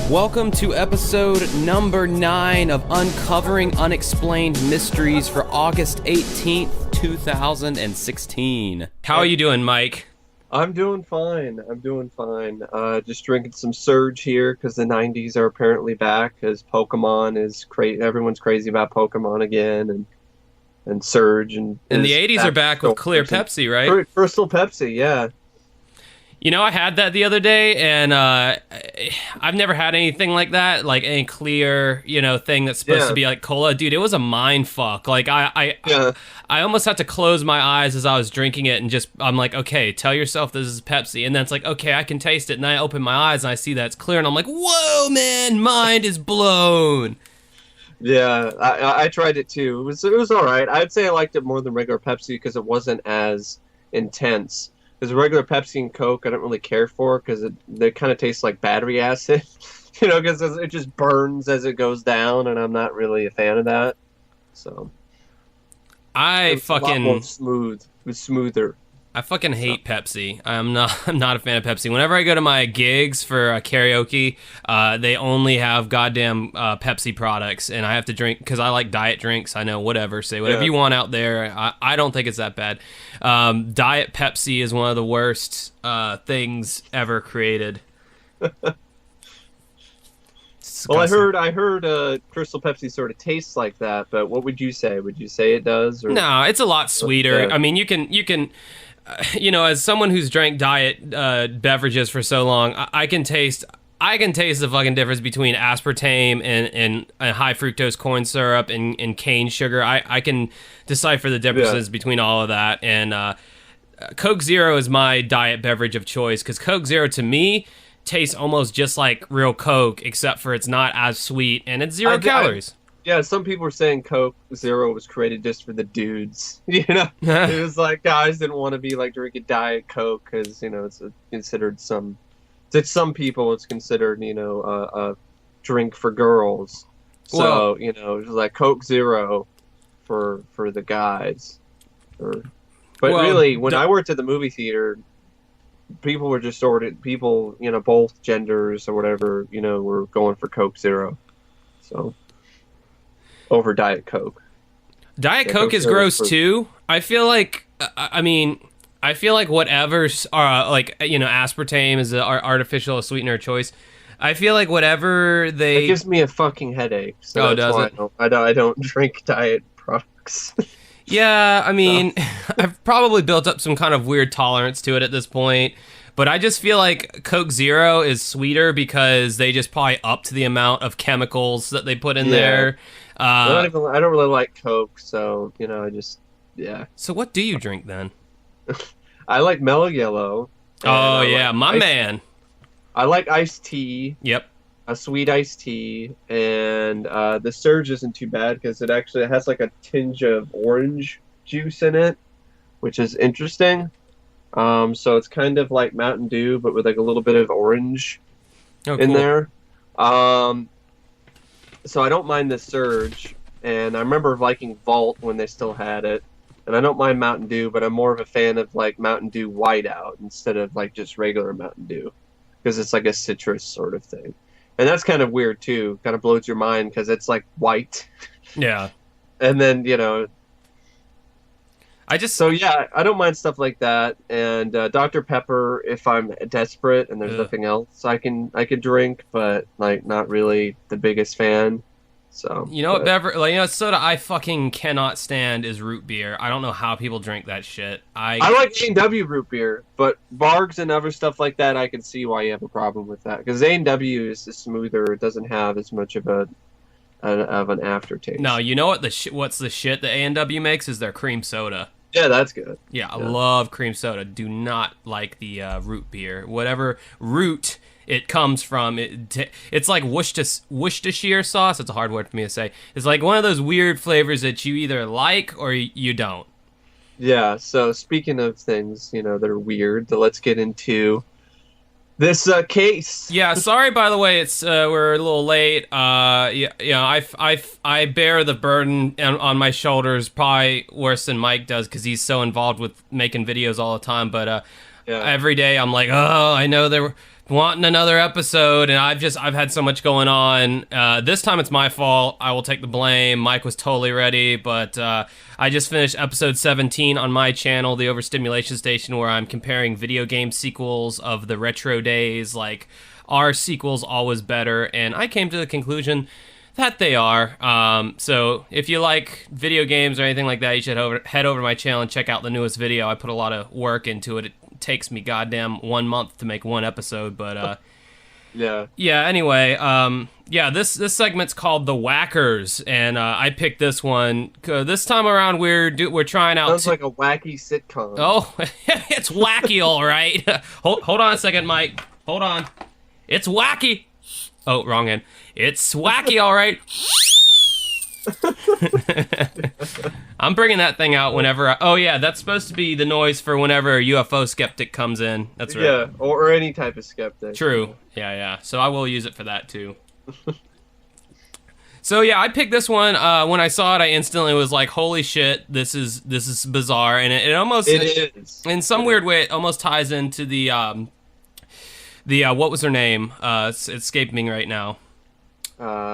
Welcome to episode number 9 of Uncovering Unexplained Mysteries for August 18th, 2016. How are you doing, Mike? I'm doing fine. Just drinking some Surge here because the 90s are apparently back because Pokemon is crazy. Everyone's crazy about Pokemon again and Surge. And the 80s are back with clear Pepsi, right? Crystal Pepsi, yeah. You know, I had that the other day, and I've never had anything like that, like any clear, thing that's supposed to be like cola. Dude, it was a mind fuck. Like, I almost had to close my eyes as I was drinking it, and I'm like, okay, tell yourself this is Pepsi. And then it's like, okay, I can taste it. And then I open my eyes, and I see that it's clear, and I'm like, whoa, man, mind is blown. Yeah, I tried it too. It was all right. I'd say I liked it more than regular Pepsi because it wasn't as intense. Because regular Pepsi and Coke, I don't really care for because they kind of taste like battery acid, because it just burns as it goes down, and I'm not really a fan of that. So, it's a lot more smooth. It's smoother. I fucking hate Pepsi. I'm not a fan of Pepsi. Whenever I go to my gigs for karaoke, they only have goddamn Pepsi products, and I have to drink because I like diet drinks. I know, whatever. Say whatever you want out there. I don't think it's that bad. Diet Pepsi is one of the worst things ever created. Well, I heard Crystal Pepsi sort of tastes like that, but what would you say? Would you say it does? Or? No, it's a lot sweeter. Yeah. I mean, you can. As someone who's drank diet beverages for so long, I can taste the fucking difference between aspartame and high fructose corn syrup and cane sugar. I can decipher the differences between all of that. And Coke Zero is my diet beverage of choice because Coke Zero to me tastes almost just like real Coke, except for it's not as sweet and it's 0 calories. Yeah, some people were saying Coke Zero was created just for the dudes. It was like guys didn't want to be like drinking Diet Coke because it's considered to some people it's considered a drink for girls. So it was like Coke Zero for the guys. But really, when I worked at the movie theater, people were just people both genders or whatever were going for Coke Zero. So. Over Diet Coke. Diet Coke is gross too. I feel like, whatever's, aspartame is an artificial sweetener of choice. I feel like whatever it gives me a fucking headache. So that's why I don't drink diet products. Yeah, I mean, I've probably built up some kind of weird tolerance to it at this point. But I just feel like Coke Zero is sweeter because they just probably upped the amount of chemicals that they put in there. I don't really like Coke, so So what do you drink then? I like Mellow Yellow. Oh yeah, my man. I like iced tea. Yep. A sweet iced tea, and the Surge isn't too bad because it actually has like a tinge of orange juice in it, which is interesting. So it's kind of like Mountain Dew, but with like a little bit of orange in there. So I don't mind the Surge, and I remember liking Vault when they still had it, and I don't mind Mountain Dew, but I'm more of a fan of like Mountain Dew Whiteout instead of like just regular Mountain Dew, because it's like a citrus sort of thing, and that's kind of weird too. Kind of blows your mind because it's like white. Yeah. And then I don't mind stuff like that, and Dr. Pepper if I'm desperate and there's nothing else I can drink, but like not really the biggest fan. So what soda I fucking cannot stand is root beer. I don't know how people drink that shit. I like A&W root beer, but Vargs and other stuff like that I can see why you have a problem with that because A&W is smoother. It doesn't have as much of an aftertaste. No, you know what what's the shit that A&W makes is their cream soda. Yeah, that's good. Yeah, I love cream soda. Do not like the root beer. Whatever root it comes from, it's like Worcestershire sauce. It's a hard word for me to say. It's like one of those weird flavors that you either like or you don't. Yeah, so speaking of things, that are weird, let's get into this case. Yeah, sorry. By the way, it's we're a little late. I bear the burden on my shoulders, probably worse than Mike does, because he's so involved with making videos all the time. But every day I'm like, oh, I know they're wanting another episode, and I've had so much going on. This time it's my fault. I will take the blame. Mike was totally ready, but I just finished episode 17 on my channel, the Overstimulation Station, where I'm comparing video game sequels of the retro days. Like, are sequels always better? And I came to the conclusion that they are. So if you like video games or anything like that, you should head over to my channel and check out the newest video. I put a lot of work into it. It takes me goddamn 1 month to make one episode, but yeah, anyway, this segment's called the Wackers, and I picked this one. This time around we're trying out sounds like a wacky sitcom. Oh, it's wacky. All right. Hold on a second, Mike, hold on. It's wacky. Oh, wrong end. It's wacky. All right. I'm bringing that thing out whenever that's supposed to be the noise for whenever a UFO skeptic comes in. That's right. Yeah, or any type of skeptic. True. Yeah. So I will use it for that too. So yeah, I picked this one. When I saw it, I instantly was like, holy shit, this is bizarre. And it almost... It is. In some weird way, it almost ties into the what was her name? It's escaping me right now.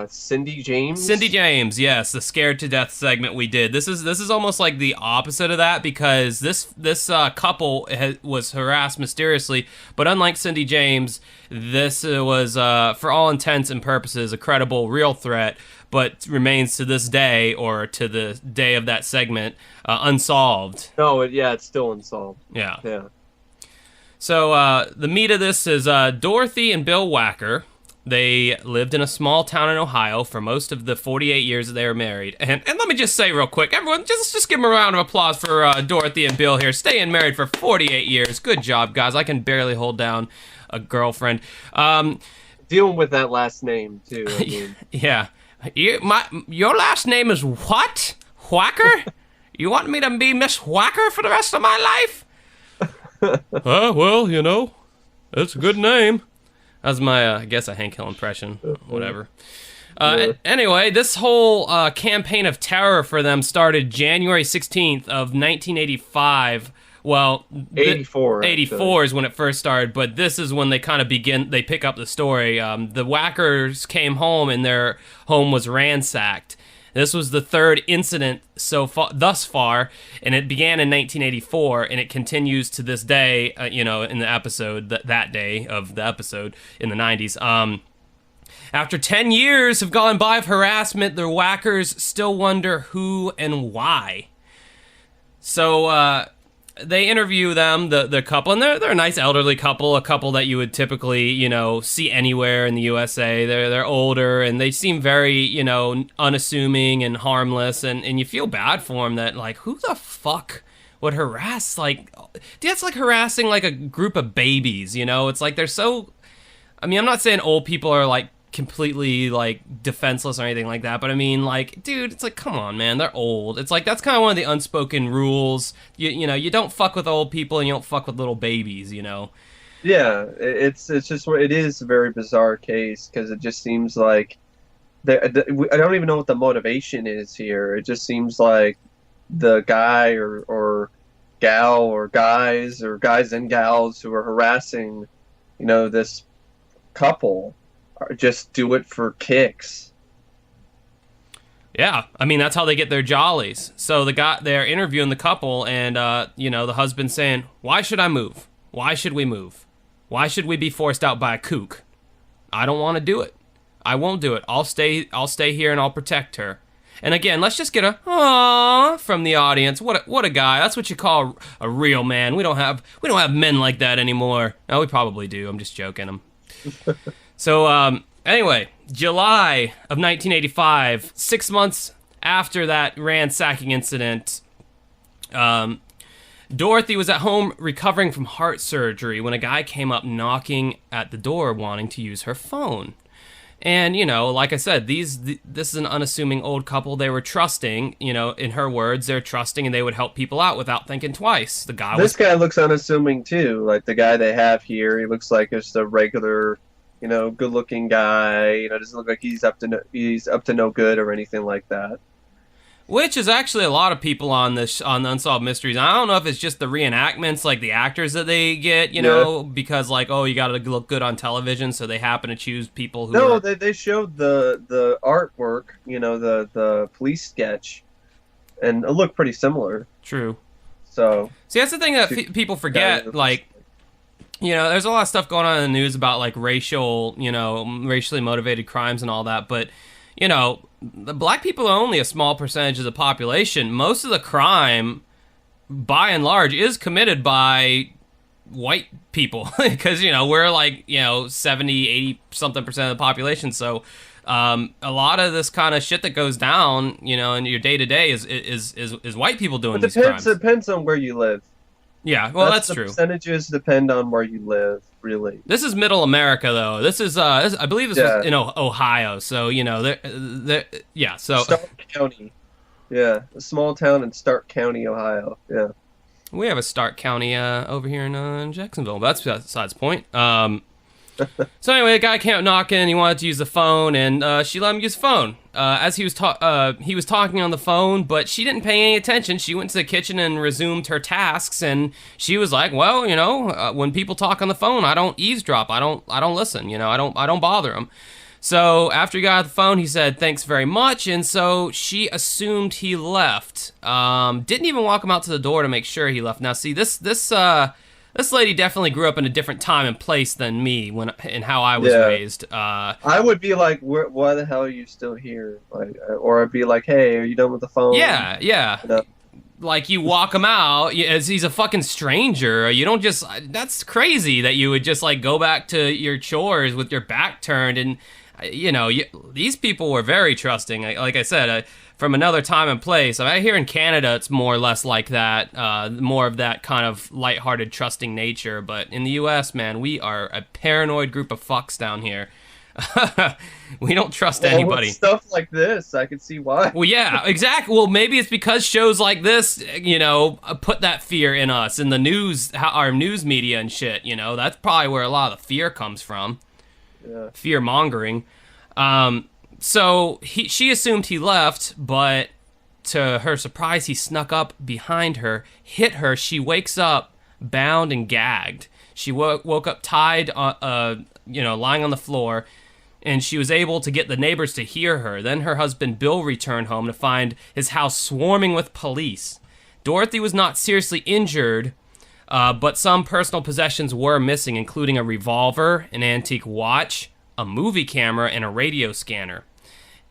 Cindy James? Cindy James, yes, the Scared to Death segment we did. This is almost like the opposite of that, because this couple was harassed mysteriously, but unlike Cindy James, this was, for all intents and purposes, a credible, real threat, but remains to this day, or to the day of that segment, unsolved. No, it's still unsolved. Yeah. So, the meat of this is Dorothy and Bill Wacker. They lived in a small town in Ohio for most of the 48 years that they were married. And let me just say real quick, everyone, just give them a round of applause for Dorothy and Bill here, staying married for 48 years. Good job, guys. I can barely hold down a girlfriend. Dealing with that last name, too. I mean. Yeah. Your last name is what? Whacker? You want me to be Miss Whacker for the rest of my life? Well, it's a good name. That was my, I guess, a Hank Hill impression. Whatever. Anyway, this whole campaign of terror for them started January 16th of 1985. Well, 84. 84 is when it first started, but this is when they kind of they pick up the story. The Wackers came home and their home was ransacked. This was the third incident thus far, and it began in 1984, and it continues to this day, in the episode, that day of the episode in the 90s. After 10 years have gone by of harassment, the Wackers still wonder who and why. So, they interview them, the couple, and they're a nice elderly couple, a couple that you would typically, see anywhere in the USA. They're older, and they seem very, unassuming and harmless, and you feel bad for them that, like, who the fuck would harass, like, that's like harassing, like, a group of babies, It's like they're so, I mean, I'm not saying old people are, like, completely, like, defenseless or anything like that, but I mean, like, dude, it's like, come on, man, they're old. It's like, that's kind of one of the unspoken rules. You don't fuck with old people, and you don't fuck with little babies, Yeah, it's just, it is a very bizarre case, because it just seems like, I don't even know what the motivation is here. It just seems like the guy or gal or guys and gals who are harassing, this couple, just do it for kicks. Yeah, I mean, that's how they get their jollies. So they're interviewing the couple, and the husband's saying, "Why should I move? Why should we move? Why should we be forced out by a kook? I don't want to do it. I won't do it. I'll stay here and I'll protect her." And again, let's just get a "aww" from the audience. What a guy. That's what you call a real man. We don't have men like that anymore. No, we probably do. I'm just joking. So, anyway, July of 1985, 6 months after that ransacking incident, Dorothy was at home recovering from heart surgery when a guy came up knocking at the door wanting to use her phone. And, you know, like I said, this is an unassuming old couple. They were trusting, you know, in her words, they're trusting and they would help people out without thinking twice. This guy looks unassuming too. Like the guy they have here, he looks like just a regular, you know, good-looking guy. You know, doesn't look like he's up to no good or anything like that. Which is actually a lot of people on the Unsolved Mysteries. I don't know if it's just the reenactments, like the actors that they get, you know, because like, oh, you got to look good on television, so they happen to choose people who. No, they showed the artwork, you know, the police sketch, and it looked pretty similar. True. So. See, that's the thing that people forget, like. You know, there's a lot of stuff going on in the news about like racially motivated crimes and all that, but you know, the black people are only a small percentage of the population. Most of the crime, by and large, is committed by white people because, you know, we're like, you know, 70, 80 something percent of the population. So a lot of this kind of shit that goes down, you know, in your day to day is white people doing these crimes. It depends on where you live. Yeah, well, that's true. Percentages depend on where you live, really. This is Middle America, though. This is, I believe this was in Ohio. So, you know, yeah. So Stark County, yeah, a small town in Stark County, Ohio. Yeah, we have a Stark County over here in Jacksonville. But that's besides the point. So anyway, the guy came knocking. He wanted to use the phone, and she let him use the phone. As he was talking on the phone, but she didn't pay any attention. She went to the kitchen and resumed her tasks, and she was like, "Well, you know, when people talk on the phone, I don't eavesdrop. I don't listen. You know, I don't bother them." So after he got off the phone, he said, "Thanks very much," and so she assumed he left. Didn't even walk him out to the door to make sure he left. Now, see, this lady definitely grew up in a different time and place than me and how I was raised. I would be like, why the hell are you still here? Like, or I'd be like, hey, are you done with the phone? Yeah. You know? Like, you walk him out as he's a fucking stranger. You don't just... That's crazy that you would just, like, go back to your chores with your back turned. And, you know, these people were very trusting. Like I said... from another time and place. I mean, here in Canada, it's more or less like that, more of that kind of lighthearted, trusting nature. But in the U.S., man, we are a paranoid group of fucks down here. We don't trust anybody. With stuff like this, I can see why. Well, yeah, exactly. Well, maybe it's because shows like this, you know, put that fear in us, in the news, our news media and shit. You know, that's probably where a lot of the fear comes from. Yeah. Fear mongering. So she assumed he left, but to her surprise, he snuck up behind her, hit her. She wakes up bound and gagged. She woke up tied, you know, lying on the floor, and she was able to get the neighbors to hear her. Then her husband Bill returned home to find his house swarming with police. Dorothy was not seriously injured, but some personal possessions were missing, including a revolver, an antique watch, a movie camera, and a radio scanner.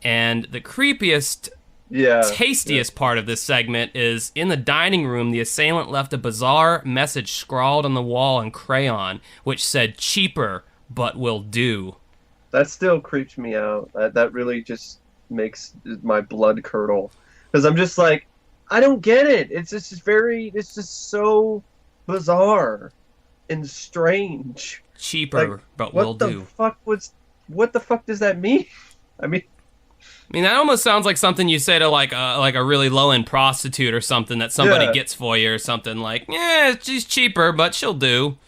And the creepiest, tastiest part of this segment is in the dining room, the assailant left a bizarre message scrawled on the wall in crayon, which said, "Cheaper, but will do." That still creeps me out. That really just makes my blood curdle. Because I'm just like, I don't get it. It's just so bizarre and strange. Cheaper, like, but will do. What the fuck does that mean? I mean, that almost sounds like something you say to like a really low-end prostitute or something that somebody gets for you or something. Like, yeah, she's cheaper, but she'll do.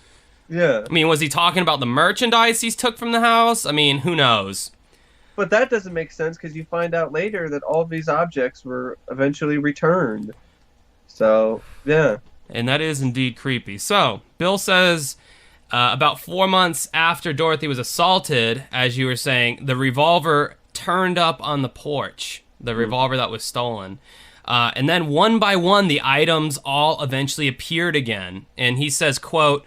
Yeah. I mean, was he talking about the merchandise he took from the house? I mean, who knows? But that doesn't make sense because you find out later that all of these objects were eventually returned. So, yeah. And that is indeed creepy. So, Bill says... about 4 months after Dorothy was assaulted, as you were saying, the revolver turned up on the porch, the revolver that was stolen. And then one by one, the items all eventually appeared again. And he says, quote,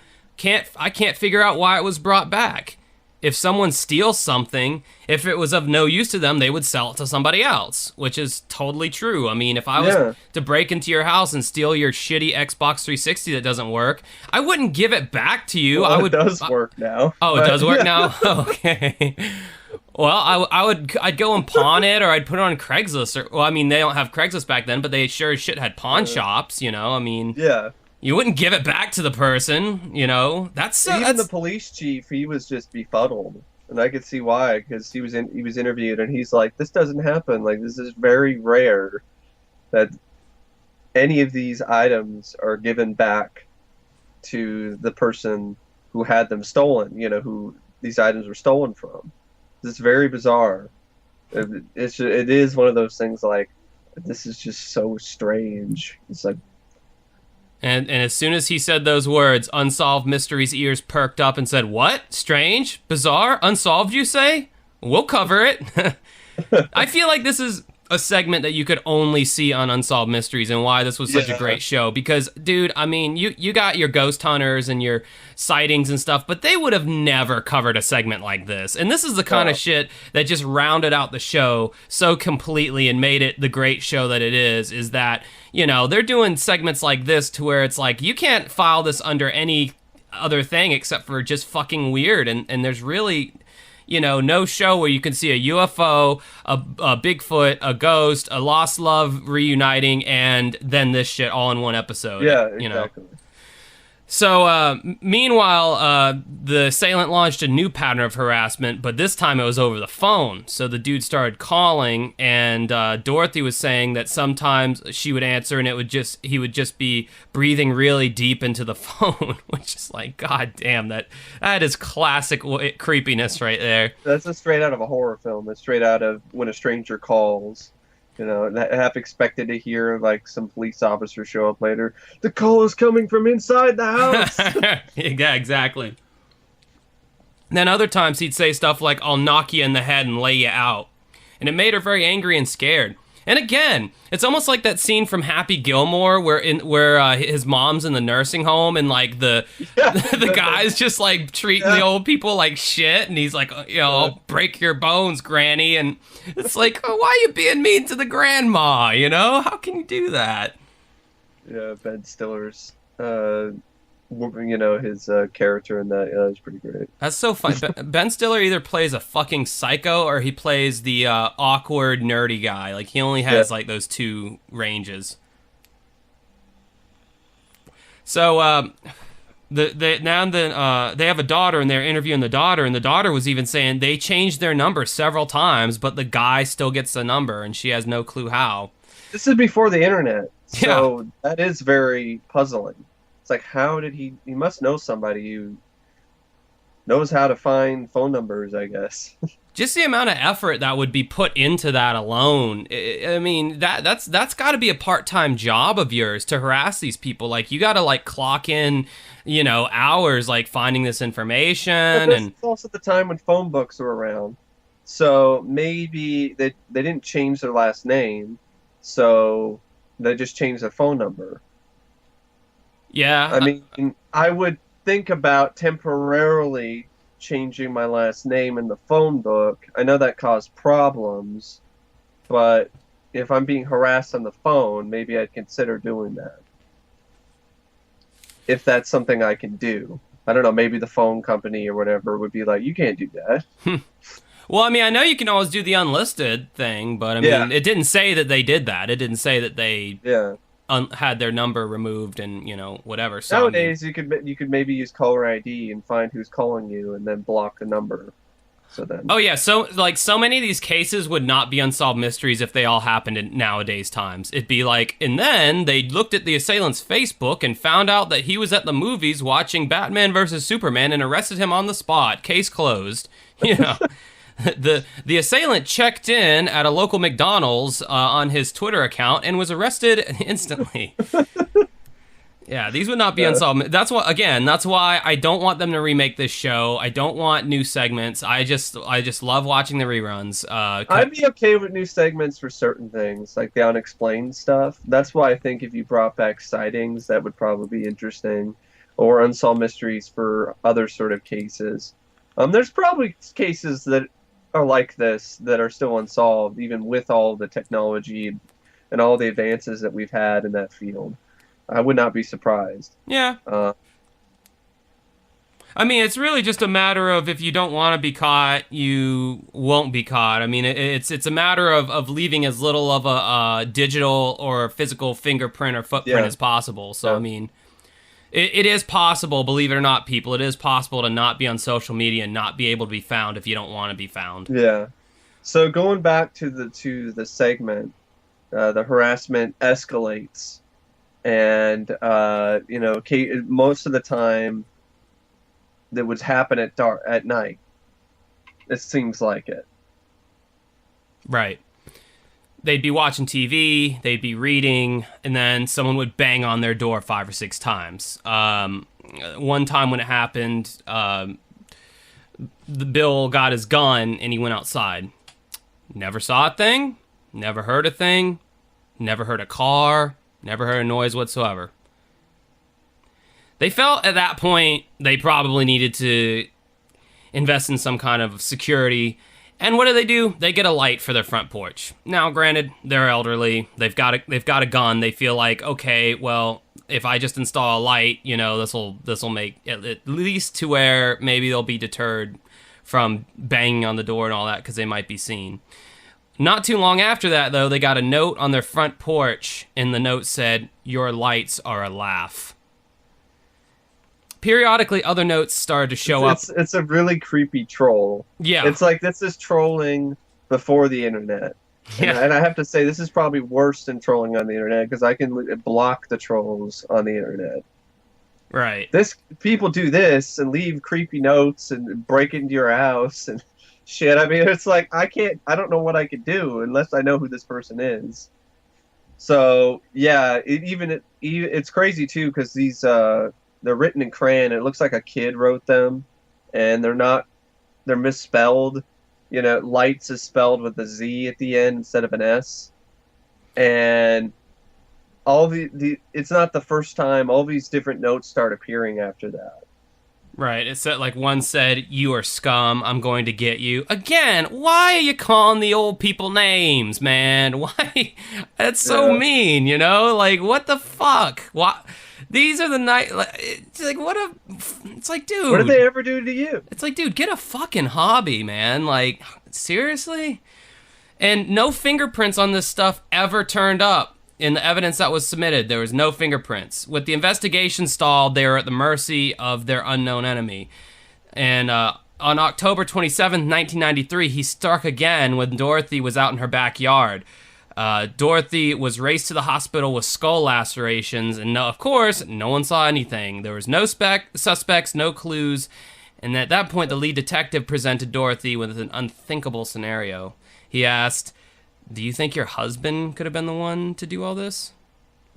I can't figure out why it was brought back. If someone steals something, if it was of no use to them, they would sell it to somebody else, which is totally true. I mean, if I was to break into your house and steal your shitty Xbox 360 that doesn't work, I wouldn't give it back to you. Well, it does work now. Oh, it does work now? Okay. Well, I'd go and pawn it, or I'd put it on Craigslist. Well, I mean, they don't have Craigslist back then, but they sure as shit had pawn shops, you know? I mean... Yeah. You wouldn't give it back to the person, you know? Even the police chief, he was just befuddled. and I could see why, because he was interviewed, and he's like, this doesn't happen. Like, this is very rare that any of these items are given back to the person who had them stolen. You know, who these items were stolen from. It's very bizarre. It is one of those things like, this is just so strange. It's like. And as soon as he said those words, Unsolved Mysteries' ears perked up and said, "What? Strange? Bizarre? Unsolved, you say? We'll cover it." I feel like this is a segment that you could only see on Unsolved Mysteries, and why this was such a great show. Because, dude, I mean, you got your ghost hunters and your sightings and stuff, but they would have never covered a segment like this. And this is the kind of shit that just rounded out the show so completely and made it the great show that it is that, you know, they're doing segments like this to where it's like, you can't file this under any other thing except for just fucking weird. And there's really, you know, no show where you can see a UFO, a Bigfoot, a ghost, a lost love reuniting, and then this shit all in one episode. Yeah, exactly. You know? So, meanwhile, the assailant launched a new pattern of harassment, but this time it was over the phone. So the dude started calling, and Dorothy was saying that sometimes she would answer, and he would just be breathing really deep into the phone, which is like, god damn, that is classic creepiness right there. That's a straight out of a horror film. It's straight out of When a Stranger Calls. You know, half expected to hear like some police officer show up later. The call is coming from inside the house. Yeah, exactly. Then other times he'd say stuff like, "I'll knock you in the head and lay you out." And it made her very angry and scared. And again, it's almost like that scene from Happy Gilmore where his mom's in the nursing home and like the guy's just like treating the old people like shit, and he's like, you know, "I'll break your bones, Granny." And it's like, oh, why are you being mean to the grandma? You know, how can you do that? Yeah, Ben Stiller's, you know, his character in that is pretty great. That's so fun. Ben Stiller either plays a fucking psycho or he plays the awkward, nerdy guy. Like, he only has like those two ranges. So, they have a daughter, and they're interviewing the daughter, and the daughter was even saying they changed their number several times, but the guy still gets the number, and she has no clue how. This is before the internet, so that is very puzzling. It's like, how did he must know somebody who knows how to find phone numbers, I guess. Just the amount of effort that would be put into that alone. I mean, that's got to be a part-time job of yours to harass these people. Like, you got to like clock in, you know, hours like finding this information. And it's also the time when phone books were around, so maybe they didn't change their last name, so they just changed their phone number. Yeah, I mean, I would think about temporarily changing my last name in the phone book. I know that caused problems, but if I'm being harassed on the phone, maybe I'd consider doing that. If that's something I can do. I don't know, maybe the phone company or whatever would be like, you can't do that. Well, I mean, I know you can always do the unlisted thing, but I mean, it didn't say that they did that. It didn't say that they had their number removed and, you know, whatever. So nowadays, you could maybe use caller ID and find who's calling you and then block the number. So then. Oh yeah, so many of these cases would not be unsolved mysteries if they all happened in nowadays times. It'd be like, and then they looked at the assailant's Facebook and found out that he was at the movies watching Batman vs Superman and arrested him on the spot. Case closed. You know. The assailant checked in at a local McDonald's on his Twitter account and was arrested instantly. Yeah, these would not be unsolved. That's why I don't want them to remake this show. I don't want new segments. I just love watching the reruns. I'd be okay with new segments for certain things, like the Unexplained stuff. That's why I think if you brought back sightings, that would probably be interesting, or unsolved mysteries for other sort of cases. There's probably cases that are like this that are still unsolved, even with all the technology and all the advances that we've had in that field. I would not be surprised. Yeah. I mean, it's really just a matter of if you don't want to be caught, you won't be caught. I mean, it's a matter of leaving as little of a digital or physical fingerprint or footprint as possible. So, I mean, It is possible, believe it or not, people. It is possible to not be on social media and not be able to be found if you don't want to be found. Yeah. So going back to the segment, the harassment escalates, and most of the time that would happen at night. It seems like it. Right. They'd be watching TV, they'd be reading, and then someone would bang on their door 5 or 6 times. One time when it happened, the Bill got his gun and he went outside. Never saw a thing, never heard a thing, never heard a car, never heard a noise whatsoever. They felt at that point they probably needed to invest in some kind of security. And what do? They get a light for their front porch. Now, granted, they're elderly. They've got a gun. They feel like, okay, well, if I just install a light, this'll make at least to where maybe they'll be deterred from banging on the door and all that because they might be seen. Not too long after that, though, they got a note on their front porch, and the note said, "Your lights are a laugh." Periodically, other notes started to show up. It's a really creepy troll. Yeah. It's like this is trolling before the internet. Yeah. And I have to say, this is probably worse than trolling on the internet because I can block the trolls on the internet. Right. People do this and leave creepy notes and break into your house and shit. I mean, it's like I don't know what I could do unless I know who this person is. So yeah, it's crazy too because these they're written in crayon. It looks like a kid wrote them, and they're misspelled. Lights is spelled with a Z at the end instead of an S. And all it's not the first time. All these different notes start appearing after that. Right. It said, like, one said, "You are scum. I'm going to get you." Again, why are you calling the old people names, man? Why? That's so mean, Like, what the fuck? Why? These are the night. It's like, it's like, dude. What did they ever do to you? It's like, dude, get a fucking hobby, man. Like, seriously? And no fingerprints on this stuff ever turned up in the evidence that was submitted. There was no fingerprints. With the investigation stalled, they were at the mercy of their unknown enemy. And on October 27th, 1993, he struck again when Dorothy was out in her backyard. Dorothy was raced to the hospital with skull lacerations, and of course, no one saw anything. There was no suspects, no clues, and at that point, the lead detective presented Dorothy with an unthinkable scenario. He asked, "Do you think your husband could have been the one to do all this?"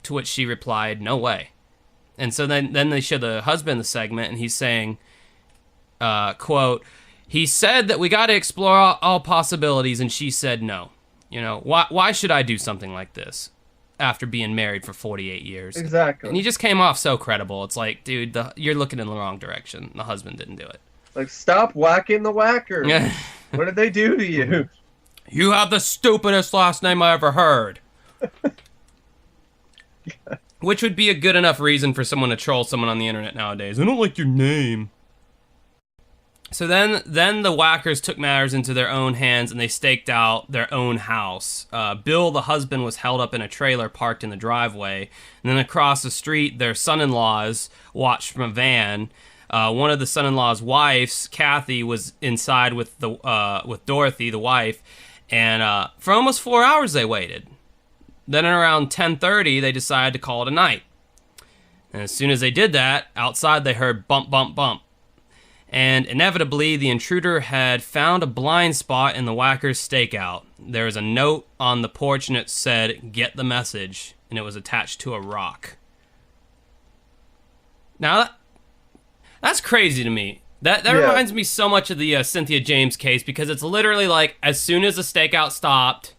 To which she replied, "No way." And so then they show the husband the segment, and he's saying, quote, "He said that we got to explore all possibilities, and she said no. Why should I do something like this after being married for 48 years? Exactly. And he just came off so credible. It's like, dude, you're looking in the wrong direction. The husband didn't do it. Like, stop whacking the Wackers. What did they do to you? You have the stupidest last name I ever heard. Yeah. Which would be a good enough reason for someone to troll someone on the internet nowadays. I don't like your name. So then the Wackers took matters into their own hands, and they staked out their own house. Bill, the husband, was held up in a trailer parked in the driveway. And then across the street, their son-in-laws watched from a van. One of the son-in-law's wives, Kathy, was inside with Dorothy, the wife. And for almost 4 hours they waited. Then at around 10:30, they decided to call it a night. And as soon as they did that, outside they heard bump, bump, bump. And inevitably, the intruder had found a blind spot in the Wackers stakeout. There was a note on the porch, and it said, "Get the message," and it was attached to a rock. Now, that's crazy to me. That reminds me so much of the Cynthia James case, because it's literally like, as soon as the stakeout stopped,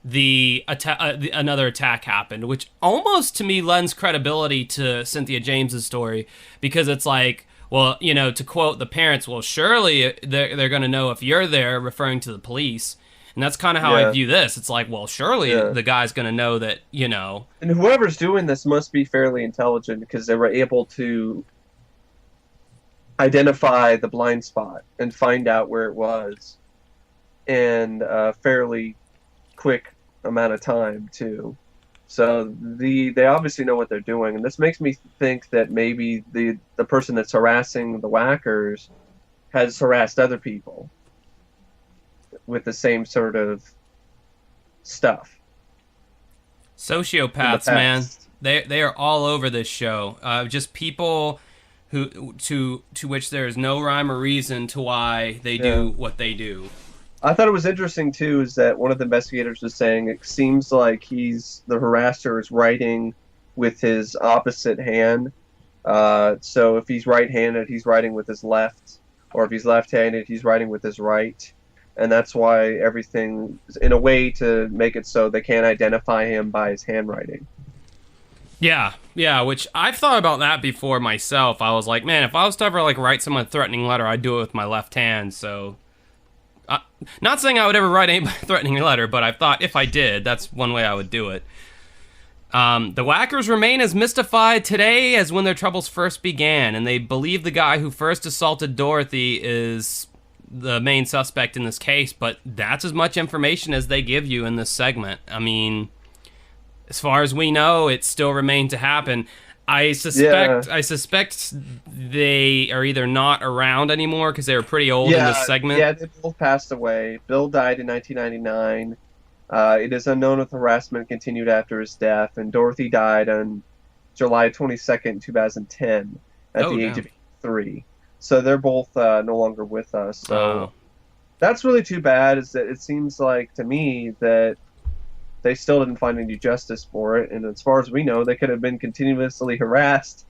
another attack happened, which almost, to me, lends credibility to Cynthia James's story, because it's like, well, to quote the parents, well, surely they're going to know if you're there, referring to the police. And that's kind of how I view this. It's like, well, surely the guy's going to know that, And whoever's doing this must be fairly intelligent, because they were able to identify the blind spot and find out where it was in a fairly quick amount of time, too. So they obviously know what they're doing, and this makes me think that maybe the person that's harassing the Wackers has harassed other people with the same sort of stuff. Sociopaths, man. They are all over this show. Just people who to which there is no rhyme or reason to why they do what they do. I thought it was interesting too is that one of the investigators was saying it seems like the harasser is writing with his opposite hand. So if he's right-handed, he's writing with his left, or if he's left-handed, he's writing with his right. And that's why everything, in a way, to make it so they can't identify him by his handwriting. Yeah, which I've thought about that before myself. I was like, man, if I was to ever like write someone a threatening letter, I'd do it with my left hand. So, not saying I would ever write anybody a threatening letter, but I thought if I did, that's one way I would do it. The Wackers remain as mystified today as when their troubles first began, and they believe the guy who first assaulted Dorothy is the main suspect in this case, but that's as much information as they give you in this segment. I mean, as far as we know, it still remained to happen. I suspect they are either not around anymore because they were pretty old in this segment. Yeah, they both passed away. Bill died in 1999. It is unknown if harassment continued after his death, and Dorothy died on July 22nd, 2010, at the age of 3. So they're both no longer with us. So that's really too bad. Is that it seems like to me that they still didn't find any justice for it, and as far as we know, they could have been continuously harassed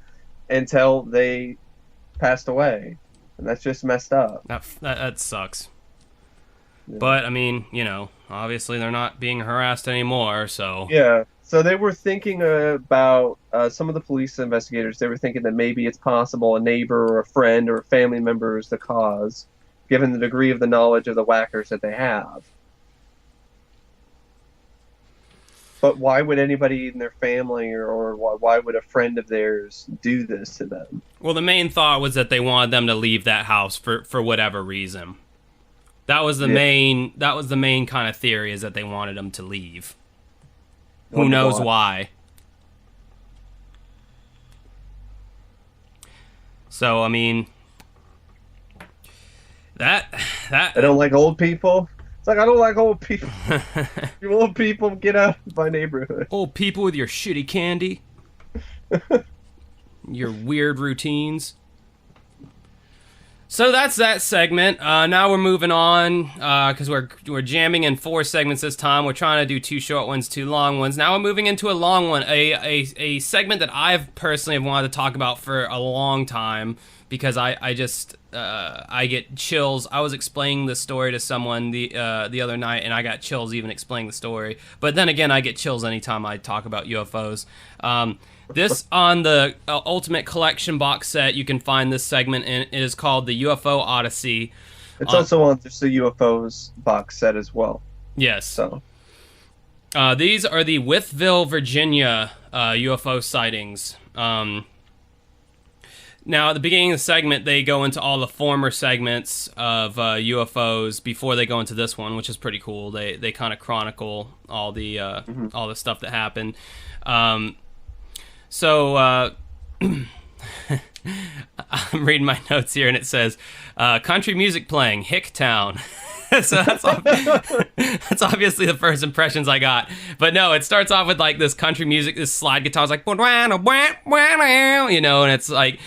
until they passed away, and that's just messed up. That sucks. Yeah. But I mean, obviously they're not being harassed anymore, so yeah. So they were thinking about some of the police investigators. They were thinking that maybe it's possible a neighbor or a friend or a family member is the cause, given the degree of the knowledge of the Wackers that they have. But why would anybody in their family or why would a friend of theirs do this to them? Well, the main thought was that they wanted them to leave that house for whatever reason. That was the main kind of theory, is that they wanted them to leave. Who knows why? So, I mean, that I don't like old people. It's like, I don't like old people. You old people, get out of my neighborhood. Old people with your shitty candy. Your weird routines. So that's that segment. Now we're moving on because we're jamming in 4 segments this time. We're trying to do 2 short ones, 2 long ones. Now we're moving into a long one, a segment that I've personally have wanted to talk about for a long time because I get chills. I was explaining the story to someone the other night, and I got chills even explaining the story. But then again, I get chills anytime I talk about UFOs. This on the Ultimate Collection box set, you can find this segment, and it is called the UFO Odyssey. It's also on just the UFOs box set as well. Yes. So these are the Wytheville, Virginia UFO sightings. Now, at the beginning of the segment, they go into all the former segments of UFOs before they go into this one, which is pretty cool. They kind of chronicle all the all the stuff that happened. So I'm reading my notes here, and it says, country music playing, Hicktown. So that's obviously the first impressions I got. But no, it starts off with like this country music, this slide guitar is like, and it's like,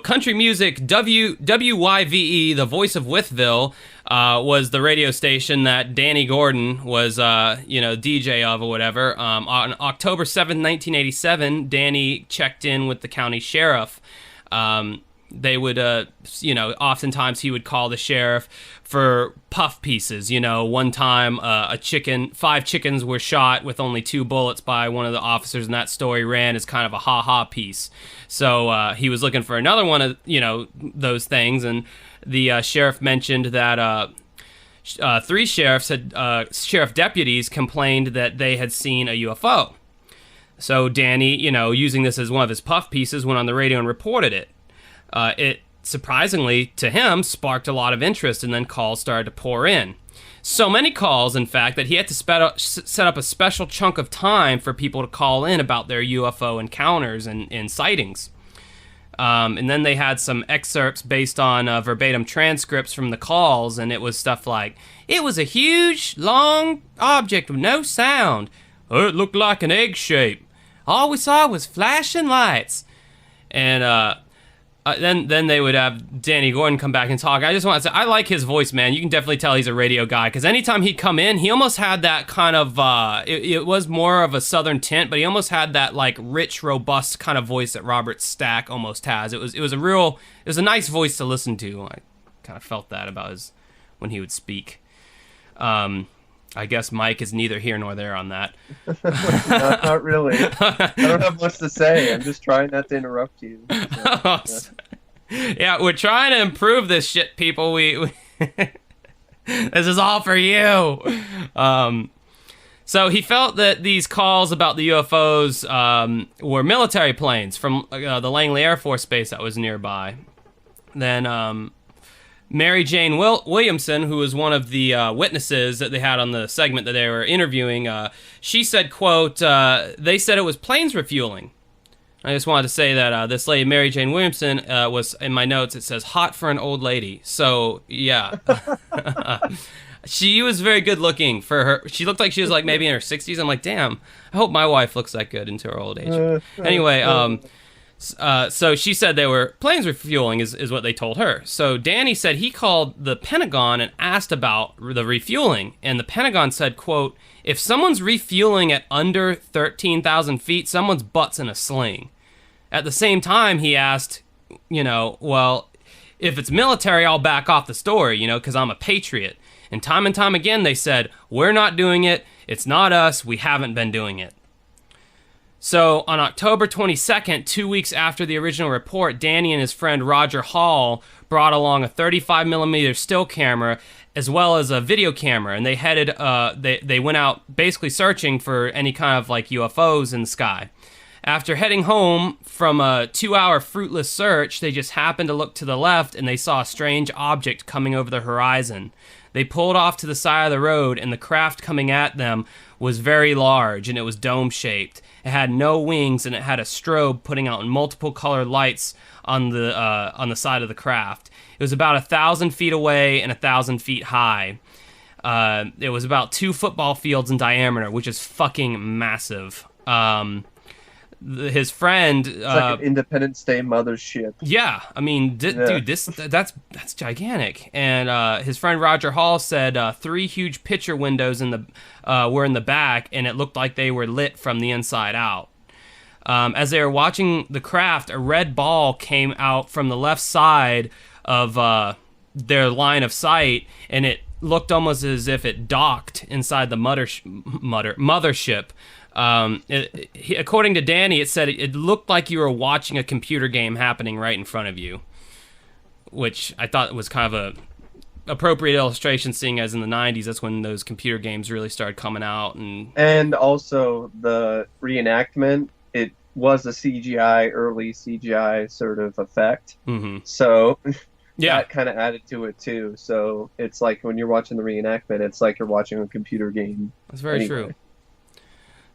country music, WYVE, the voice of Wytheville, was the radio station that Danny Gordon was, DJ of or whatever. On October 7th, 1987, Danny checked in with the county sheriff. They would, oftentimes he would call the sheriff for puff pieces. One time 5 chickens were shot with only 2 bullets by one of the officers, and that story ran as kind of a ha-ha piece. So he was looking for another one of, those things, and the sheriff mentioned that 3 sheriff deputies complained that they had seen a UFO. So Danny, using this as one of his puff pieces, went on the radio and reported it. It surprisingly to him sparked a lot of interest, and then calls started to pour in. So many calls, in fact, that he had to set up a special chunk of time for people to call in about their UFO encounters and sightings. And then they had some excerpts based on verbatim transcripts from the calls, and it was stuff like, "It was a huge, long object with no sound. Oh, it looked like an egg shape. All we saw was flashing lights." And then they would have Danny Gordon come back and talk. I just want to say, I like his voice, man. You can definitely tell he's a radio guy, because anytime he'd come in, he almost had that kind of, it was more of a southern tint, but he almost had that, like, rich, robust kind of voice that Robert Stack almost has. It was a nice voice to listen to. I kind of felt that about when he would speak. I guess Mike is neither here nor there on that. Not really. I don't have much to say. I'm just trying not to interrupt you. So, yeah, we're trying to improve this shit, people. We this is all for you. So he felt that these calls about the UFOs were military planes from the Langley Air Force Base that was nearby. Then Mary Jane Williamson, who was one of the witnesses that they had on the segment that they were interviewing, she said, quote, "They said it was planes refueling." I just wanted to say that this lady, Mary Jane Williamson, was, in my notes, it says, hot for an old lady. So, yeah. She was very good looking for her. She looked like she was like maybe in her 60s. I'm like, damn, I hope my wife looks that good into her old age. Anyway, so she said they were planes refueling is what they told her. So Danny said he called the Pentagon and asked about the refueling. And the Pentagon said, quote, "If someone's refueling at under 13,000 feet, someone's butt's in a sling." At the same time, he asked, well, if it's military, I'll back off the story, because I'm a patriot. And time again, they said, we're not doing it. It's not us. We haven't been doing it. So on October 22nd, 2 weeks after the original report, Danny and his friend Roger Hall brought along a 35mm still camera as well as a video camera, and they headed. They went out basically searching for any kind of like UFOs in the sky. After heading home from a 2-hour fruitless search, they just happened to look to the left and they saw a strange object coming over the horizon. They pulled off to the side of the road, and the craft coming at them was very large, and it was dome-shaped. It had no wings, and it had a strobe putting out multiple colored lights on the side of the craft. It was about 1,000 feet away and 1,000 feet high. It was about 2 football fields in diameter, which is fucking massive. His friend, it's like an Independence Day mothership. Yeah, I mean, dude, that's gigantic. And his friend Roger Hall said 3 huge picture windows were in the back, and it looked like they were lit from the inside out. As they were watching the craft, a red ball came out from the left side of their line of sight, and it looked almost as if it docked inside the mothership. According to Danny, it said it looked like you were watching a computer game happening right in front of you, which I thought was kind of a appropriate illustration, seeing as in the 90s, that's when those computer games really started coming out. And also the reenactment, it was a early CGI sort of effect. Mm-hmm. So yeah, that kind of added to it too. So it's like when you're watching the reenactment, it's like you're watching a computer game. That's very true.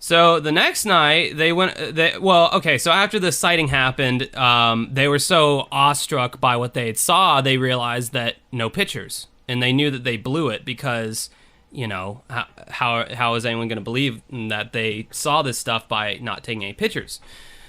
So the next night, so after the sighting happened, they were so awestruck by what they had saw, they realized that no pictures. And they knew that they blew it because, how is anyone going to believe that they saw this stuff by not taking any pictures?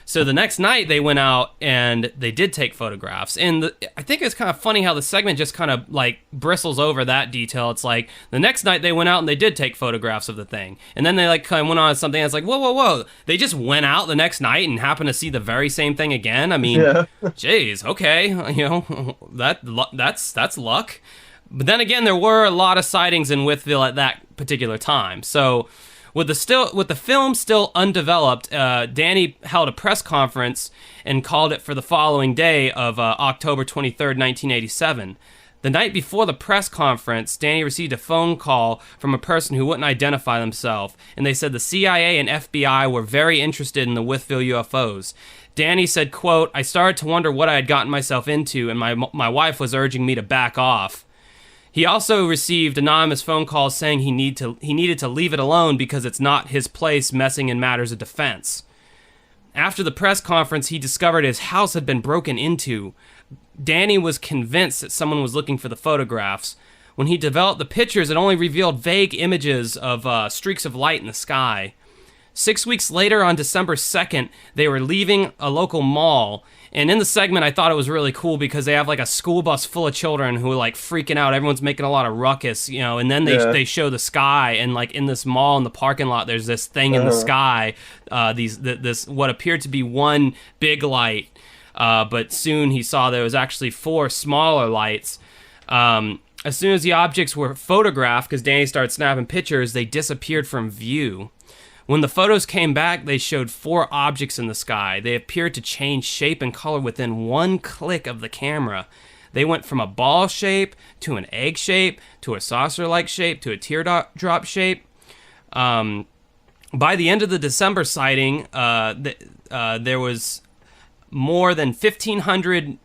So the next night, they went out and they did take photographs. And I think it's kind of funny how the segment just kind of like bristles over that detail. It's like the next night they went out and they did take photographs of the thing. And then they like kind of went on to something that's like, whoa. They just went out the next night and happened to see the very same thing again. I mean, Geez, okay. That's luck. But then again, there were a lot of sightings in Wytheville at that particular time. So with the film still undeveloped, Danny held a press conference and called it for the following day of October 23rd, 1987. The night before the press conference, Danny received a phone call from a person who wouldn't identify themselves, and they said the CIA and FBI were very interested in the Wytheville UFOs. Danny said, quote, "I started to wonder what I had gotten myself into, and my wife was urging me to back off." He also received anonymous phone calls saying he needed to leave it alone because it's not his place messing in matters of defense. After the press conference, he discovered his house had been broken into. Danny was convinced that someone was looking for the photographs. When he developed the pictures, it only revealed vague images of streaks of light in the sky. 6 weeks later, on December 2nd, they were leaving a local mall. And in the segment, I thought it was really cool because they have like a school bus full of children who are like freaking out. Everyone's making a lot of ruckus, you know, and then they show the sky. And like in this mall, in the parking lot, there's this thing in the sky, this what appeared to be one big light. But soon he saw there was actually 4 smaller lights. As soon as the objects were photographed, because Danny started snapping pictures, they disappeared from view. When the photos came back, they showed 4 objects in the sky. They appeared to change shape and color within one click of the camera. They went from a ball shape to an egg shape to a saucer-like shape to a teardrop shape. By the end of the December sighting, there was more than 1,500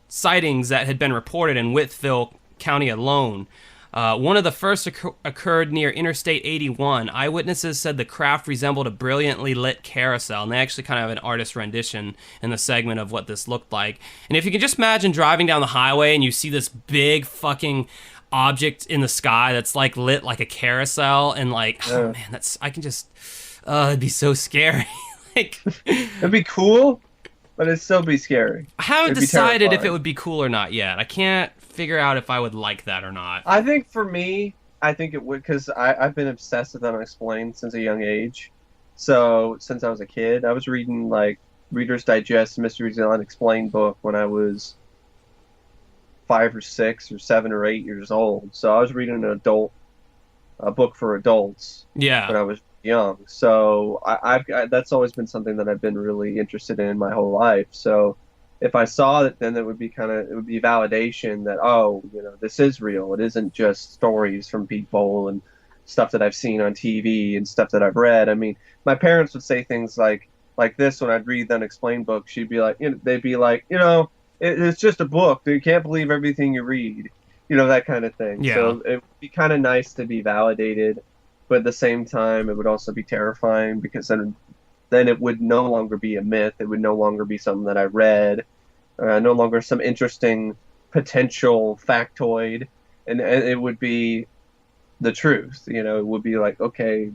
sightings that had been reported in Wytheville County alone. One of the first occurred near Interstate 81. Eyewitnesses said the craft resembled a brilliantly lit carousel, and they actually kind of have an artist rendition in the segment of what this looked like. And if you can just imagine driving down the highway and you see this big fucking object in the sky that's like lit like a carousel, and like, oh man, it'd be so scary. Like, it'd be cool, but it'd still be scary. I haven't decided if it would be cool or not yet. I can't figure out if I would like that or not. I think for me, I think it would, because I've been obsessed with Unexplained since a young age. So since I was a kid, I was reading like Reader's Digest Mysteries of the Unexplained book when I was 5 or 6 or 7 or 8 years old. So I was reading a book for adults. Yeah. When I was young. So I that's always been something that I've been really interested in my whole life. So if I saw it, then it would be validation that, oh, you know, this is real. It isn't just stories from people and stuff that I've seen on TV and stuff that I've read. I mean, my parents would say things like this when I'd read the Unexplained book. They'd be like, you know, it's just a book. You can't believe everything you read. You know, that kind of thing. Yeah. So it would be kind of nice to be validated, but at the same time, it would also be terrifying because then it would no longer be a myth. It would no longer be something that I read, no longer some interesting potential factoid, and it would be the truth. You know, it would be like, okay,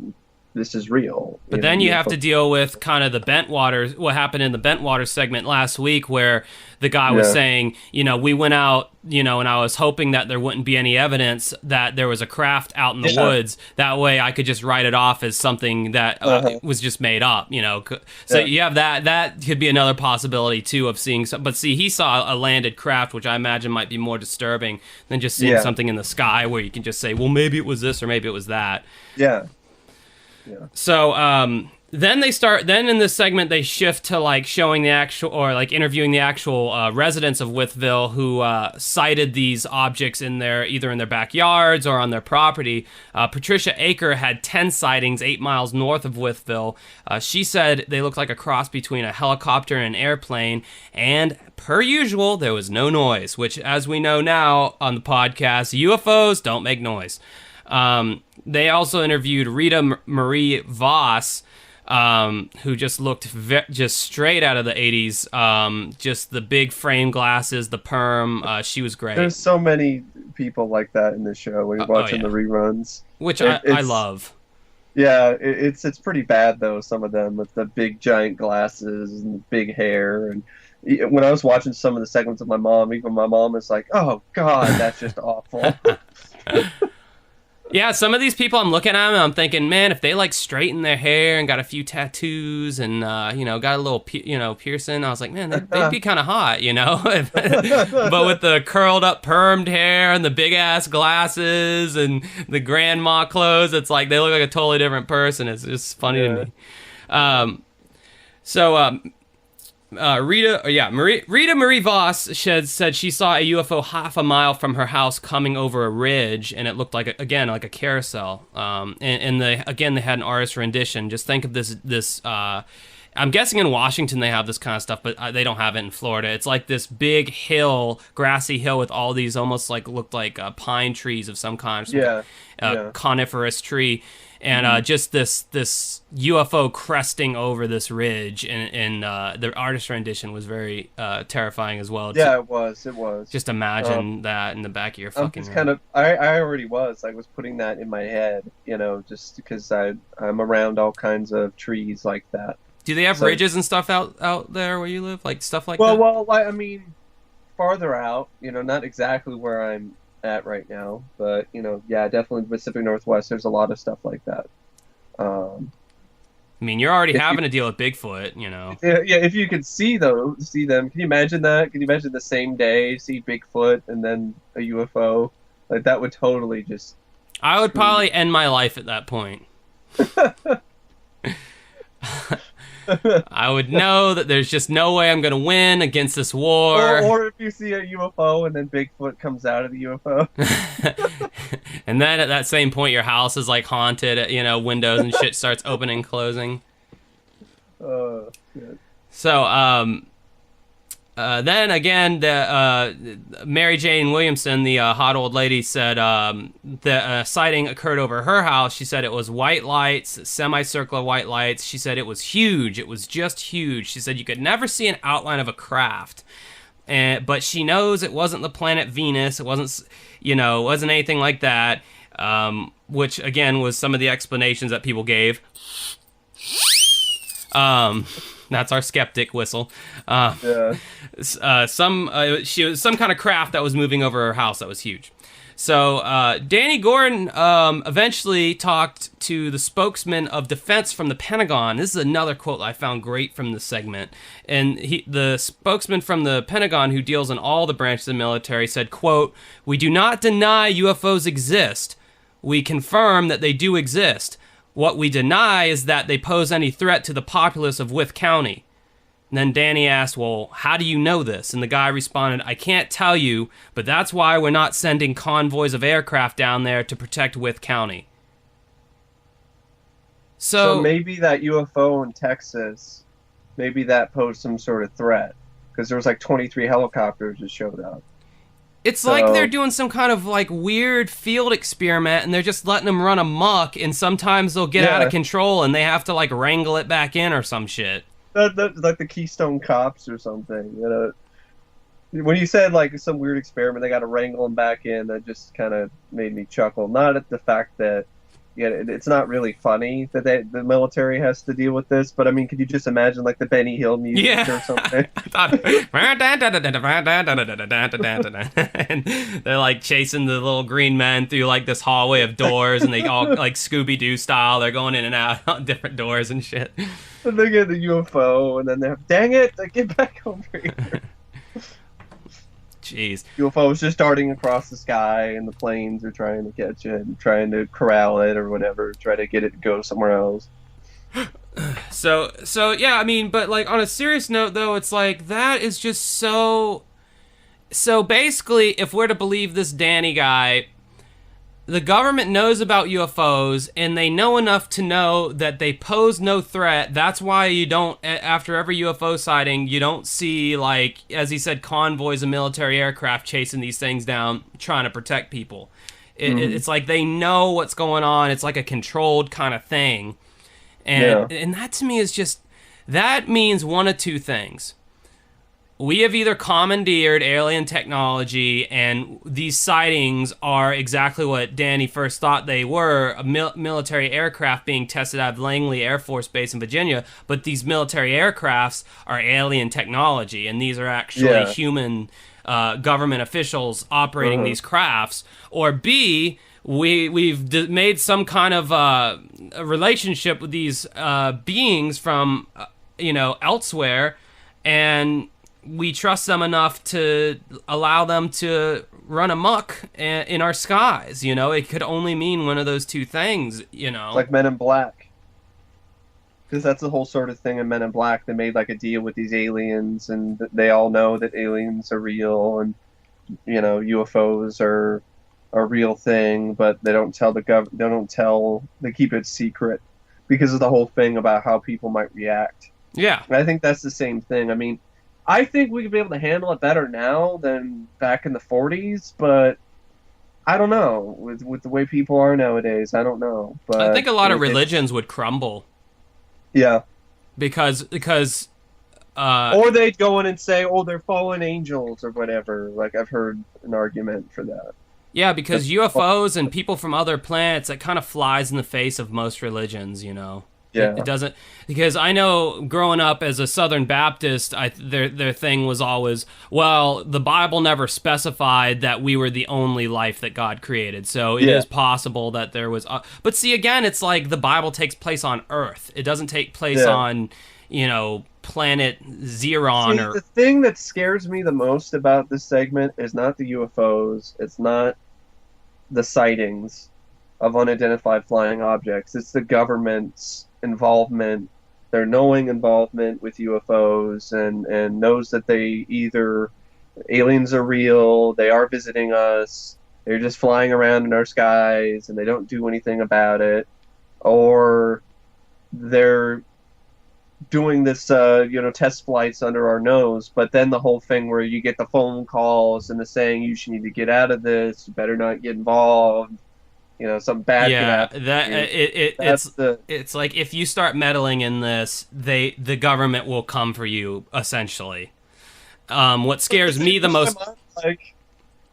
this is real. But then you have to deal with kind of the Bentwater, what happened in the Bentwater segment last week, where the guy was saying, you know, we went out, you know, and I was hoping that there wouldn't be any evidence that there was a craft out in the woods. That way I could just write it off as something that was just made up, you know. So you have that could be another possibility, too, of seeing some. But see, he saw a landed craft, which I imagine might be more disturbing than just seeing something in the sky where you can just say, well, maybe it was this or maybe it was that. Yeah. Yeah. So then in this segment they shift to like showing the actual, or like interviewing the actual residents of Wytheville who sighted these objects either in their backyards or on their property. Patricia Aker had 10 sightings 8 miles north of Wytheville. She said they looked like a cross between a helicopter and an airplane, and per usual there was no noise, which, as we know now on the podcast, UFOs don't make noise. They also interviewed Rita Marie Voss, who just looked just straight out of the 80s. Just the big frame glasses, the perm. She was great. There's so many people like that in the show when you're watching the reruns. Which I love. Yeah, it's pretty bad, though, some of them, with the big giant glasses and the big hair. And when I was watching some of the segments of my mom, even my mom was like, oh, God, that's just awful. Yeah, some of these people, I'm looking at them and I'm thinking, man, if they like straighten their hair and got a few tattoos and, you know, got a little, piercing, I was like, man, they'd be kind of hot, you know? But with the curled up permed hair and the big ass glasses and the grandma clothes, it's like they look like a totally different person. It's just funny to me. Rita Marie Voss said she saw a UFO half a mile from her house coming over a ridge, and it looked like a carousel. And they had an artist rendition. Just think of this I'm guessing in Washington they have this kind of stuff, but they don't have it in Florida. It's like this big hill, grassy hill with all these almost like looked like pine trees of some kind, coniferous tree, and just this UFO cresting over this ridge, and the artist rendition was very terrifying as well. It was. Just imagine that in the back of your fucking head. I already was putting that in my head, just because I'm around all kinds of trees like that. Do they have ridges and stuff out there where you live, like stuff like that? Well, I mean, farther out, not exactly where I'm at right now, but definitely the Pacific Northwest. There's a lot of stuff like that. I mean, you're already having to deal with Bigfoot, Yeah, if you could see them, can you imagine that? Can you imagine the same day see Bigfoot and then a UFO? Like that would totally just. I would probably end my life at that point. I would know that there's just no way I'm going to win against this war. Or if you see a UFO and then Bigfoot comes out of the UFO. And then at that same point, your house is like haunted, windows and shit starts opening and closing. Good. So, then again, Mary Jane Williamson, the hot old lady, said the sighting occurred over her house. She said it was white lights, semicircular white lights. She said it was huge. It was just huge. She said you could never see an outline of a craft. But she knows it wasn't the planet Venus. It wasn't, wasn't anything like that. Which again was some of the explanations that people gave. That's our skeptic whistle. She was some kind of craft that was moving over her house that was huge. So Danny Gordon eventually talked to the spokesman of defense from the Pentagon. This is another quote I found great from the segment. And the spokesman from the Pentagon, who deals in all the branches of the military, said, quote, "We do not deny UFOs exist. We confirm that they do exist. What we deny is that they pose any threat to the populace of Wythe County." And then Danny asked, well, how do you know this? And the guy responded, I can't tell you, but that's why we're not sending convoys of aircraft down there to protect Wythe County. So maybe that UFO in Texas, maybe that posed some sort of threat, because there was like 23 helicopters that showed up. It's like they're doing some kind of like weird field experiment and they're just letting them run amok, and sometimes they'll get out of control and they have to like wrangle it back in or some shit. Like the Keystone Cops or something, When you said like some weird experiment, they got to wrangle them back in, that just kind of made me chuckle. Not at the fact that, it's not really funny that the military has to deal with this, but I mean, could you just imagine like the Benny Hill music or something? And they're like chasing the little green men through like this hallway of doors, and they all like Scooby-Doo style, they're going in and out on different doors and shit. And they get the UFO, and then they're, dang it, get back over here. Jeez. UFO's just darting across the sky, and the planes are trying to catch it and trying to corral it or whatever, try to get it to go somewhere else. So yeah, I mean, but like on a serious note though, it's like that is just so basically, if we're to believe this Danny guy, the government knows about UFOs, and they know enough to know that they pose no threat. That's why you don't, after every UFO sighting, you don't see, like, as he said, convoys of military aircraft chasing these things down, trying to protect people. It's like they know what's going on. It's like a controlled kind of thing. And that to me is just, that means one of two things. We have either commandeered alien technology, and these sightings are exactly what Danny first thought they were, a military aircraft being tested out of Langley Air Force Base in Virginia, but these military aircrafts are alien technology, and these are actually human government officials operating these crafts. Or B, we've made some kind of a relationship with these beings from, elsewhere, and we trust them enough to allow them to run amok in our skies. It could only mean one of those two things, Like Men in Black. Because that's the whole sort of thing in Men in Black. They made like a deal with these aliens, and they all know that aliens are real, and, UFOs are a real thing, but they don't tell they keep it secret because of the whole thing about how people might react Yeah. And I think that's the same thing. I mean, I think we could be able to handle it better now than back in the 40s, but I don't know. With the way people are nowadays, I don't know. I think But a lot of religions would crumble yeah. because Or they'd go in and say, "Oh, they're fallen angels" or whatever. Like I've heard an argument for that. yeah, because UFOs and people from other planets, it kind of flies in the face of most religions, you know. Yeah. It doesn't, because I know growing up as a Southern Baptist, their thing was always, well, the Bible never specified that we were the only life that God created, so it is possible that there was. But see, again, it's like the Bible takes place on Earth. It doesn't take place on, you know, planet Xeron. See, the thing that scares me the most about this segment is not the UFOs. It's not the sightings of unidentified flying objects. It's the government's involvement, their knowing involvement with UFOs, and knows that they either aliens are real, they are visiting us, they're just flying around in our skies and they don't do anything about it, or they're doing this test flights under our nose. But then the whole thing where you get the phone calls and the saying, you should need to get out of this, you better not get involved, something bad could happen. It's like if you start meddling in this, the government will come for you, essentially. What scares me the most, like,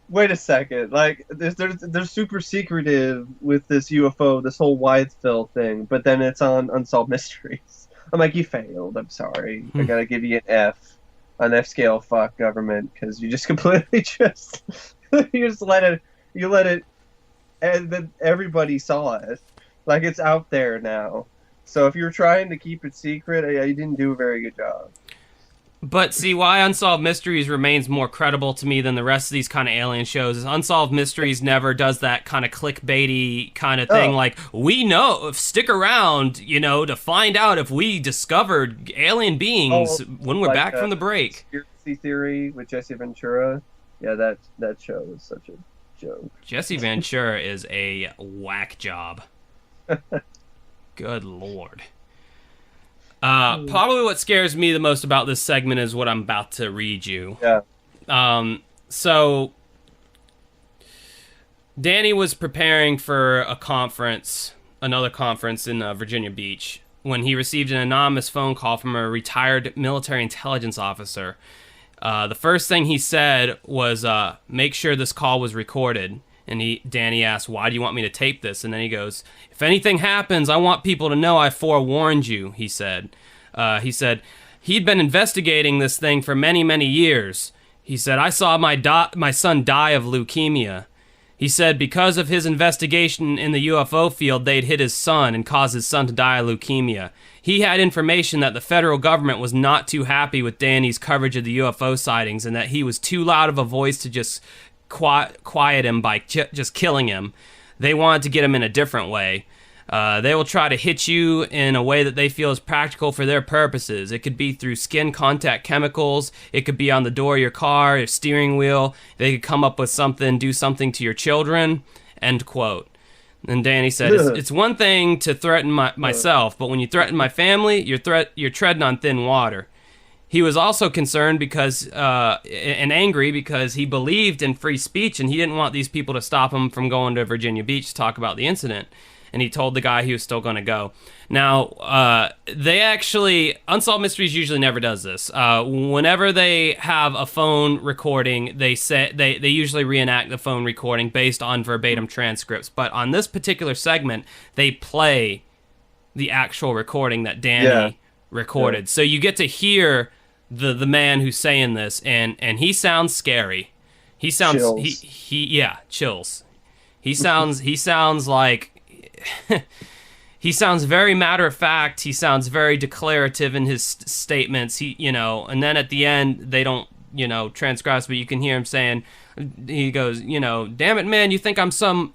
wait a second, like they're super secretive with this UFO, this whole Wytheville thing, but then it's on Unsolved Mysteries. I'm like, you failed. I'm sorry. I gotta give you an F scale. Fuck government, because you just completely you let it, and then everybody saw it. Like, it's out there now. So if you're trying to keep it secret, you didn't do a very good job. But see, why Unsolved Mysteries remains more credible to me than the rest of these kind of alien shows is Unsolved Mysteries never does that kind of clickbaity kind of thing. Like, we know, stick around, to find out if we discovered alien beings when we're back from the break. Conspiracy Theory with Jesse Ventura. Yeah, that show was such a joke. Jesse Ventura is a whack job. Good Lord. Probably what scares me the most about this segment is what I'm about to read you. Yeah. So Danny was preparing for another conference in Virginia Beach, when he received an anonymous phone call from a retired military intelligence officer. The first thing he said was, make sure this call was recorded. And Danny asked, why do you want me to tape this? And then he goes, if anything happens, I want people to know I forewarned you, he said. He said, he'd been investigating this thing for many, many years. He said, I saw my son die of leukemia. He said, because of his investigation in the UFO field, they'd hit his son and caused his son to die of leukemia. He had information that the federal government was not too happy with Danny's coverage of the UFO sightings, and that he was too loud of a voice to just quiet him by just killing him. They wanted to get him in a different way. They will try to hit you in a way that they feel is practical for their purposes. It could be through skin contact chemicals. It could be on the door of your car, your steering wheel. They could come up with something, do something to your children. End quote. And Danny said, it's one thing to threaten myself, but when you threaten my family, you're treading on thin water. He was also concerned and angry because he believed in free speech and he didn't want these people to stop him from going to Virginia Beach to talk about the incident. And he told the guy he was still going to go. Now, Unsolved Mysteries usually never does this. Whenever they have a phone recording, they usually reenact the phone recording based on verbatim transcripts. But on this particular segment, they play the actual recording that Danny recorded. So you get to hear the man who's saying this, and he sounds scary. He sounds chills. Chills. He sounds like he sounds very matter of fact. He sounds very declarative in his statements. And then at the end they don't transcribe, but you can hear him saying, he goes, damn it, man, you think I'm some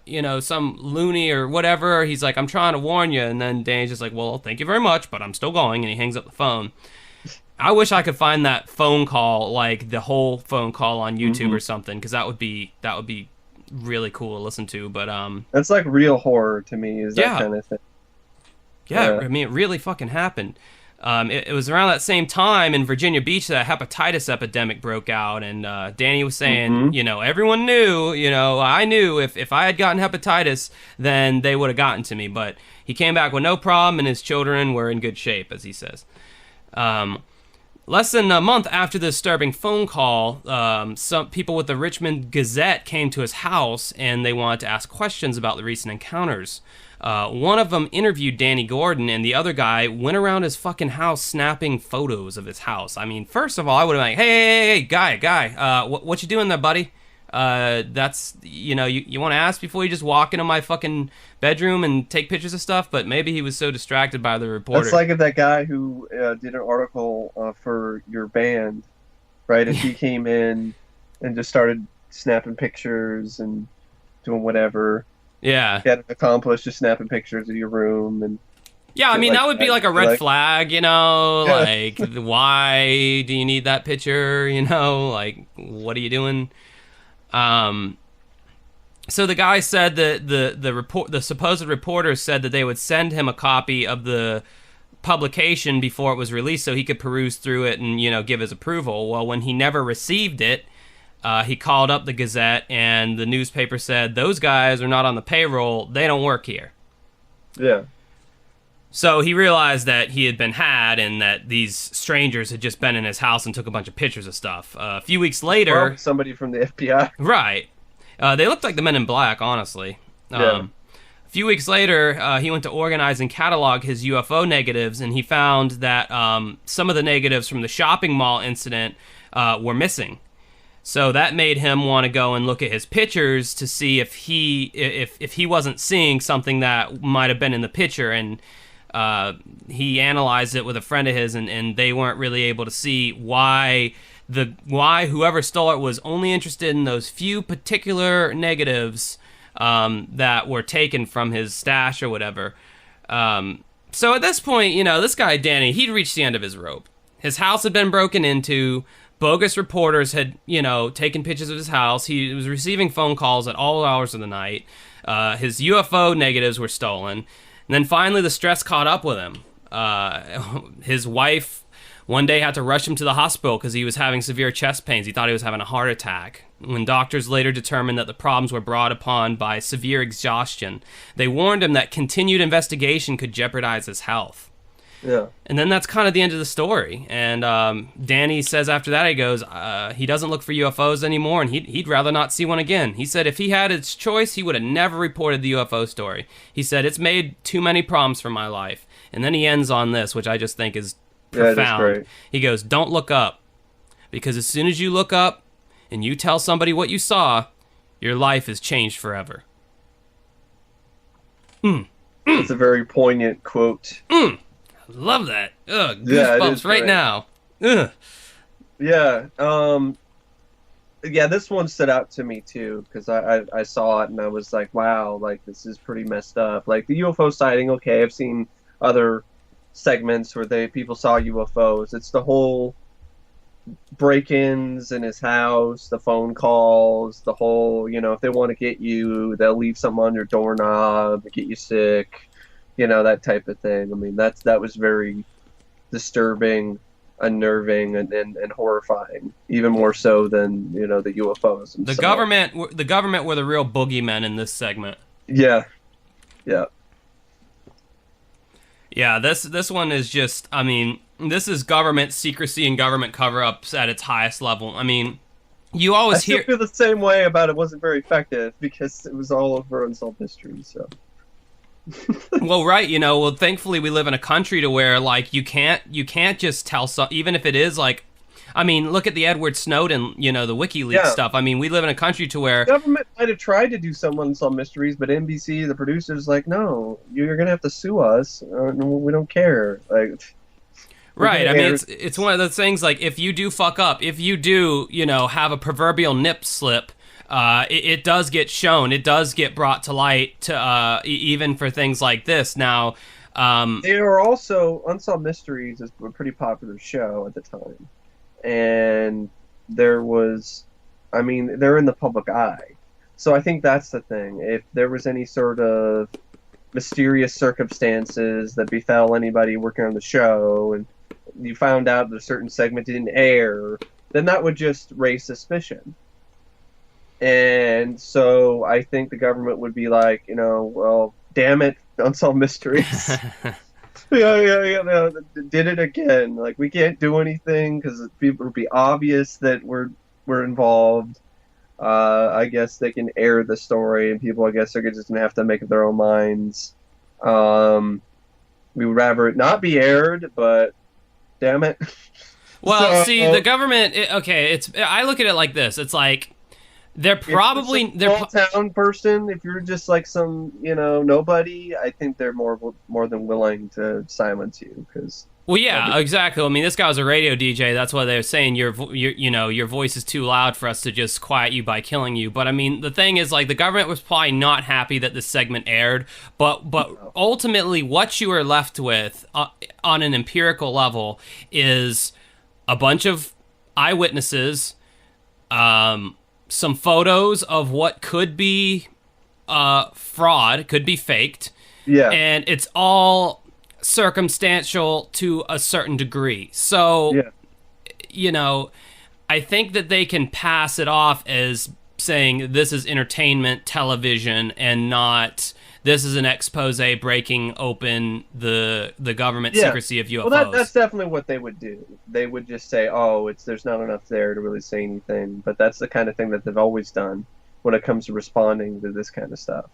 loony or whatever. He's like, I'm trying to warn you. And then Danny's just like, well, thank you very much, but I'm still going. And he hangs up the phone. I wish I could find that phone call, like the whole phone call on YouTube or something, because that would be really cool to listen to. But that's like real horror to me, is that kind of thing. Yeah, I mean, it really fucking happened. It was around that same time in Virginia Beach that a hepatitis epidemic broke out, and Danny was saying, you know, everyone knew, you know, I knew if I had gotten hepatitis, then they would have gotten to me. But he came back with no problem, and his children were in good shape, as he says. Less than a month after the disturbing phone call, some people with the Richmond Gazette came to his house, and they wanted to ask questions about the recent encounters. One of them interviewed Danny Gordon, and the other guy went around his fucking house snapping photos of his house. I mean, first of all, I would have been like, hey, guy, what you doing there, buddy? That's, you know, you want to ask before you just walk into my fucking bedroom and take pictures of stuff, but maybe he was so distracted by the reporter. That's like if that guy who did an article for your band, right? If he came in and just started snapping pictures and doing whatever. Yeah. Get it accomplished, just snapping pictures of your room and. Yeah, I mean, that would be like a red flag, you know, Yeah. like, why do you need that picture, you know, like, what are you doing? So the guy said that the supposed reporter said that they would send him a copy of the publication before it was released so he could peruse through it and, you know, give his approval. Well, when he never received it, he called up the Gazette, and the newspaper said, those guys are not on the payroll, they don't work here. Yeah. So he realized that he had been had and that these strangers had just been in his house and took a bunch of pictures of stuff. A few weeks later... Well, somebody from the FBI. Right. They looked like the Men in Black, honestly. Yeah. A few weeks later, he went to organize and catalog his UFO negatives, and he found that some of the negatives from the shopping mall incident were missing. So that made him want to go and look at his pictures to see if he wasn't seeing something that might have been in the picture, and he analyzed it with a friend of his, and they weren't really able to see why whoever stole it was only interested in those few particular negatives that were taken from his stash or whatever. So at this point, you know, this guy Danny, he'd reached the end of his rope. His house had been broken into. Bogus reporters had, you know, taken pictures of his house. He was receiving phone calls at all hours of the night. His UFO negatives were stolen. And then finally the stress caught up with him. His wife one day had to rush him to the hospital because he was having severe chest pains. He thought he was having a heart attack. When doctors later determined that the problems were brought upon by severe exhaustion, they warned him that continued investigation could jeopardize his health. Yeah. And then that's kind of the end of the story. And Danny says after that, he goes, he doesn't look for UFOs anymore, and he'd rather not see one again. He said if he had his choice, he would have never reported the UFO story. He said, it's made too many problems for my life. And then he ends on this, which I just think is profound. Yeah, great. He goes, don't look up. Because as soon as you look up and you tell somebody what you saw, your life is changed forever. It's a very poignant quote. Love that. Ugh, Yeah, goosebumps right great. now. Ugh. Yeah. Yeah, this one stood out to me too because I saw it and I was like, wow, like this is pretty messed up. Like the UFO sighting, okay, I've seen other segments where people saw UFOs. It's the whole break-ins in his house, the phone calls, the whole, you know, if they want to get you, they'll leave something on your doorknob to get you sick. You know, that type of thing. I mean, that was very disturbing, unnerving, and horrifying. Even more so than, you know, the UFOs themselves. The government were the real boogeymen in this segment. Yeah. Yeah. Yeah, this one is just, I mean, this is government secrecy and government cover-ups at its highest level. I mean, you always I still feel the same way about it wasn't very effective because it was all over unsolved mystery, so... Well, right, you know, well, thankfully we live in a country to where, like, you can't just tell even if it is, like, I mean, look at the Edward Snowden, you know, the WikiLeaks stuff. I mean, we live in a country to where... The government might have tried to do some unsolved mysteries, but NBC, the producers, like, no, you're going to have to sue us. We don't care. Like... Right, I mean, it's one of those things, like, if you do fuck up, if you do, you know, have a proverbial nip slip... it does get shown. It does get brought to light, to even for things like this. Now, they were also Unsolved Mysteries is a pretty popular show at the time, and there was, I mean, they're in the public eye. So I think that's the thing. If there was any sort of, mysterious circumstances that befell anybody working on the show, and you found out that a certain segment didn't air, then that would just raise suspicion. And so I think the government would be like, well, damn it, Unsolved Mysteries. Yeah, did it again. Like, we can't do anything because people would be obvious that we're involved. I guess they can air the story, and people, I guess, are just going to have to make up their own minds. We would rather it not be aired, but damn it. Well, see, the government, I look at it like this. It's like, they're small town person. If you're just like some, nobody, I think they're more than willing to silence you. Well, yeah, exactly. I mean, this guy was a radio DJ. That's why they're saying your voice is too loud for us to just quiet you by killing you. But I mean, the thing is, like, the government was probably not happy that this segment aired. But ultimately, what you are left with on an empirical level is a bunch of eyewitnesses, some photos of what could be fraud, could be faked. Yeah. And it's all circumstantial to a certain degree. So, I think that they can pass it off as saying this is entertainment television and not this is an expose breaking open the government secrecy of UFOs. Well, that's definitely what they would do. They would just say, there's not enough there to really say anything. But that's the kind of thing that they've always done when it comes to responding to this kind of stuff.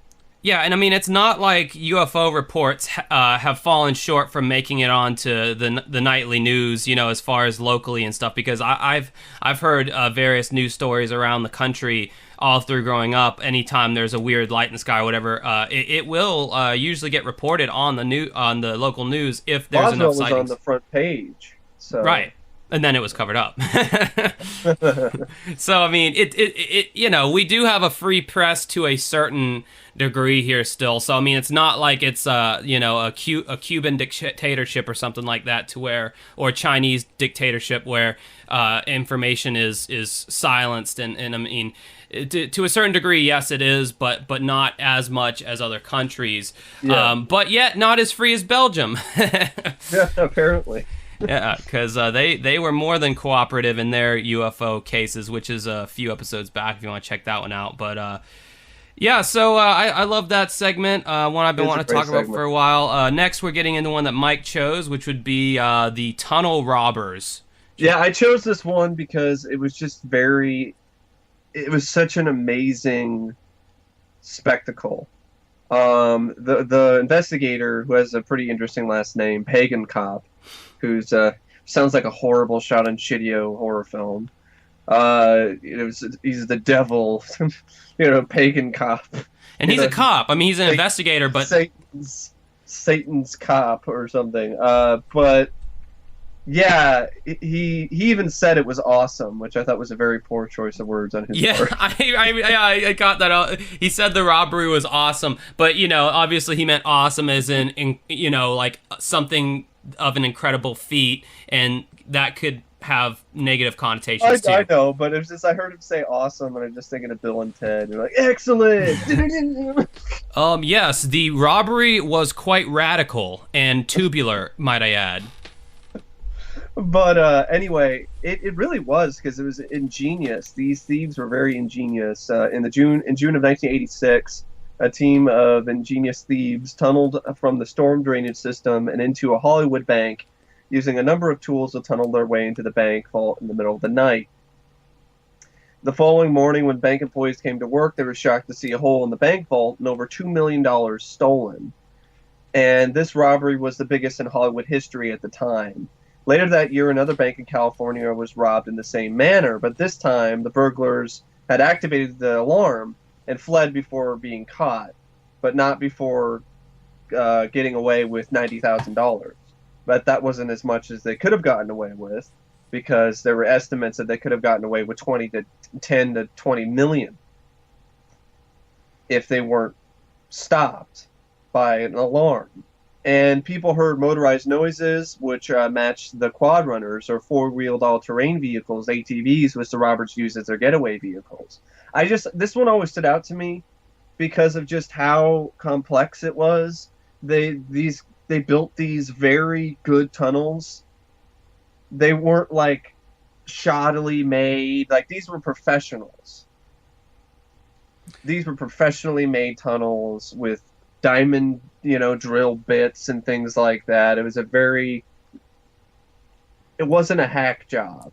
Yeah, and I mean, it's not like UFO reports have fallen short from making it onto the nightly news, as far as locally and stuff, because I've heard various news stories around the country all through growing up. Anytime there's a weird light in the sky or whatever, it will usually get reported on the local news if there's enough sightings. Was on the front page. So. Right. And then it was covered up. So, I mean, it we do have a free press to a certain degree here still. So, I mean, it's not like it's, a Cuban dictatorship or something like that or Chinese dictatorship where information is silenced. And I mean, to a certain degree, yes, it is, but not as much as other countries. Yeah. But yet not as free as Belgium. Yeah, apparently. Yeah, because they were more than cooperative in their UFO cases, which is a few episodes back if you want to check that one out. But so I love that segment, one I've been wanting to talk about for a while. Next, we're getting into one that Mike chose, which would be the tunnel robbers. Yeah, I chose this one because it was just it was such an amazing spectacle. The investigator, who has a pretty interesting last name, Pagan Cop, who's sounds like a horrible shot on Shidio horror film. He's the devil, Pagan Cop. And he's a cop. I mean, he's an investigator, but Satan's cop or something. But yeah, he even said it was awesome, which I thought was a very poor choice of words on his part. Yeah, I got that out. He said the robbery was awesome, but obviously he meant awesome as in like something of an incredible feat, and that could have negative connotations too. I know, but it's just I heard him say awesome, and I'm just thinking of Bill and Ted. They're like, excellent. Yes, the robbery was quite radical and tubular, might I add. But anyway, it really was, because it was ingenious. These thieves were very ingenious. In June of 1986. A team of ingenious thieves tunneled from the storm drainage system and into a Hollywood bank, using a number of tools to tunnel their way into the bank vault in the middle of the night. The following morning, when bank employees came to work, they were shocked to see a hole in the bank vault and over $2 million stolen. And this robbery was the biggest in Hollywood history at the time. Later that year, another bank in California was robbed in the same manner, but this time the burglars had activated the alarm and fled before being caught, but not before getting away with $90,000. But that wasn't as much as they could have gotten away with, because there were estimates that they could have gotten away with 10 to 20 million if they weren't stopped by an alarm. And people heard motorized noises, which matched the quad runners, or four-wheeled all-terrain vehicles, ATVs, which the robbers used as their getaway vehicles. This one always stood out to me because of just how complex it was. they built these very good tunnels. They weren't like shoddily made. Like these were professionals. These were professionally made tunnels with diamond, drill bits and things like that. It wasn't a hack job.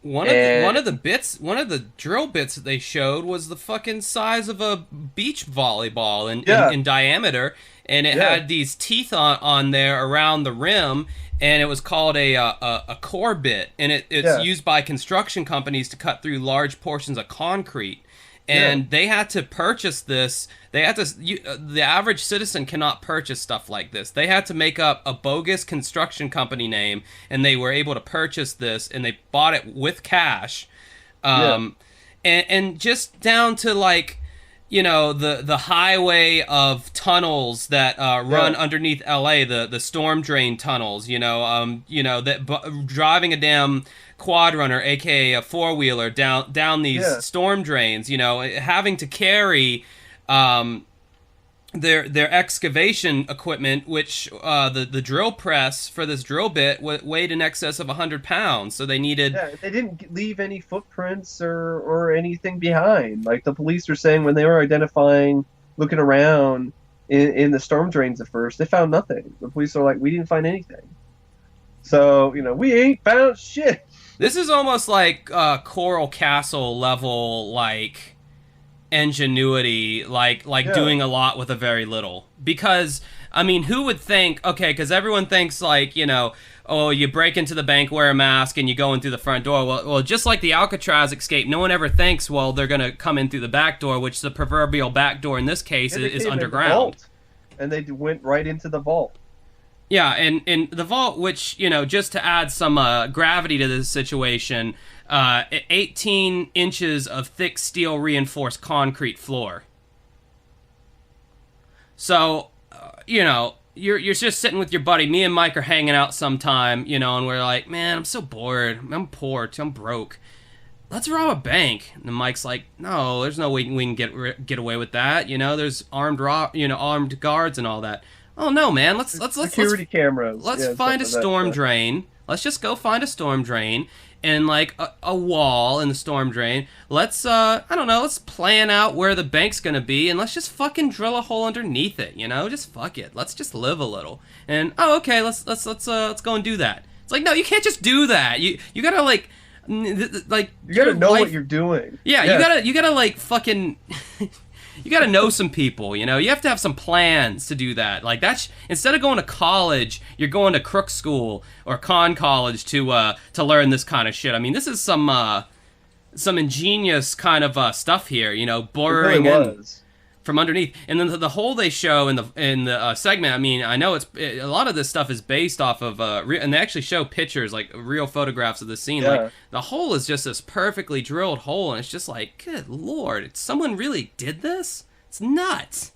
One of the drill bits that they showed was the fucking size of a beach volleyball in diameter, and it had these teeth on there around the rim, and it was called a core bit, and it's used by construction companies to cut through large portions of concrete. And they had to purchase this. The average citizen cannot purchase stuff like this. They had to make up a bogus construction company name, and they were able to purchase this, and they bought it with cash. And just down to like, the highway of tunnels that run underneath LA, the storm drain tunnels, driving a damn quad runner, aka a four-wheeler, down these storm drains, having to carry their excavation equipment, which the drill press for this drill bit weighed in excess of 100 pounds, so they needed... Yeah, they didn't leave any footprints or anything behind. Like the police were saying when they were looking around in the storm drains at first, they found nothing. The police are like, we didn't find anything. So, we ain't found shit. This is almost like Coral Castle level, like, ingenuity, like doing a lot with a very little. Because, I mean, who would think, okay, because everyone thinks, like, oh, you break into the bank, wear a mask, and you go in through the front door. Well, just like the Alcatraz escape, no one ever thinks, well, they're going to come in through the back door, which the proverbial back door in this case is underground. And they went right into the vault. Yeah, and the vault, which, just to add some gravity to this situation, 18 inches of thick steel reinforced concrete floor. So, you're just sitting with your buddy. Me and Mike are hanging out sometime, and we're like, man, I'm so bored. I'm poor. I'm broke. Let's rob a bank. And Mike's like, no, there's no way we can get away with that. There's armed guards and all that. Oh no, man! Let's security cameras. Let's find a storm drain. Let's just go find a storm drain and like a wall in the storm drain. Let's let's plan out where the bank's gonna be, and let's just fucking drill a hole underneath it. Just fuck it. Let's just live a little. And okay, let's go and do that. It's like, no, you can't just do that. You gotta like you gotta know what you're doing. Yeah, you gotta like fucking. You got to know some people, you have to have some plans to do that. Like that's instead of going to college, you're going to crook school or con college to learn this kind of shit. I mean, this is some ingenious kind of stuff here, blurring in from underneath. And then the hole they show in the segment. I mean, I know a lot of this stuff is based off of and they actually show pictures, like real photographs of the scene. Yeah. Like the hole is just this perfectly drilled hole, and it's just like, good lord, someone really did this? It's nuts.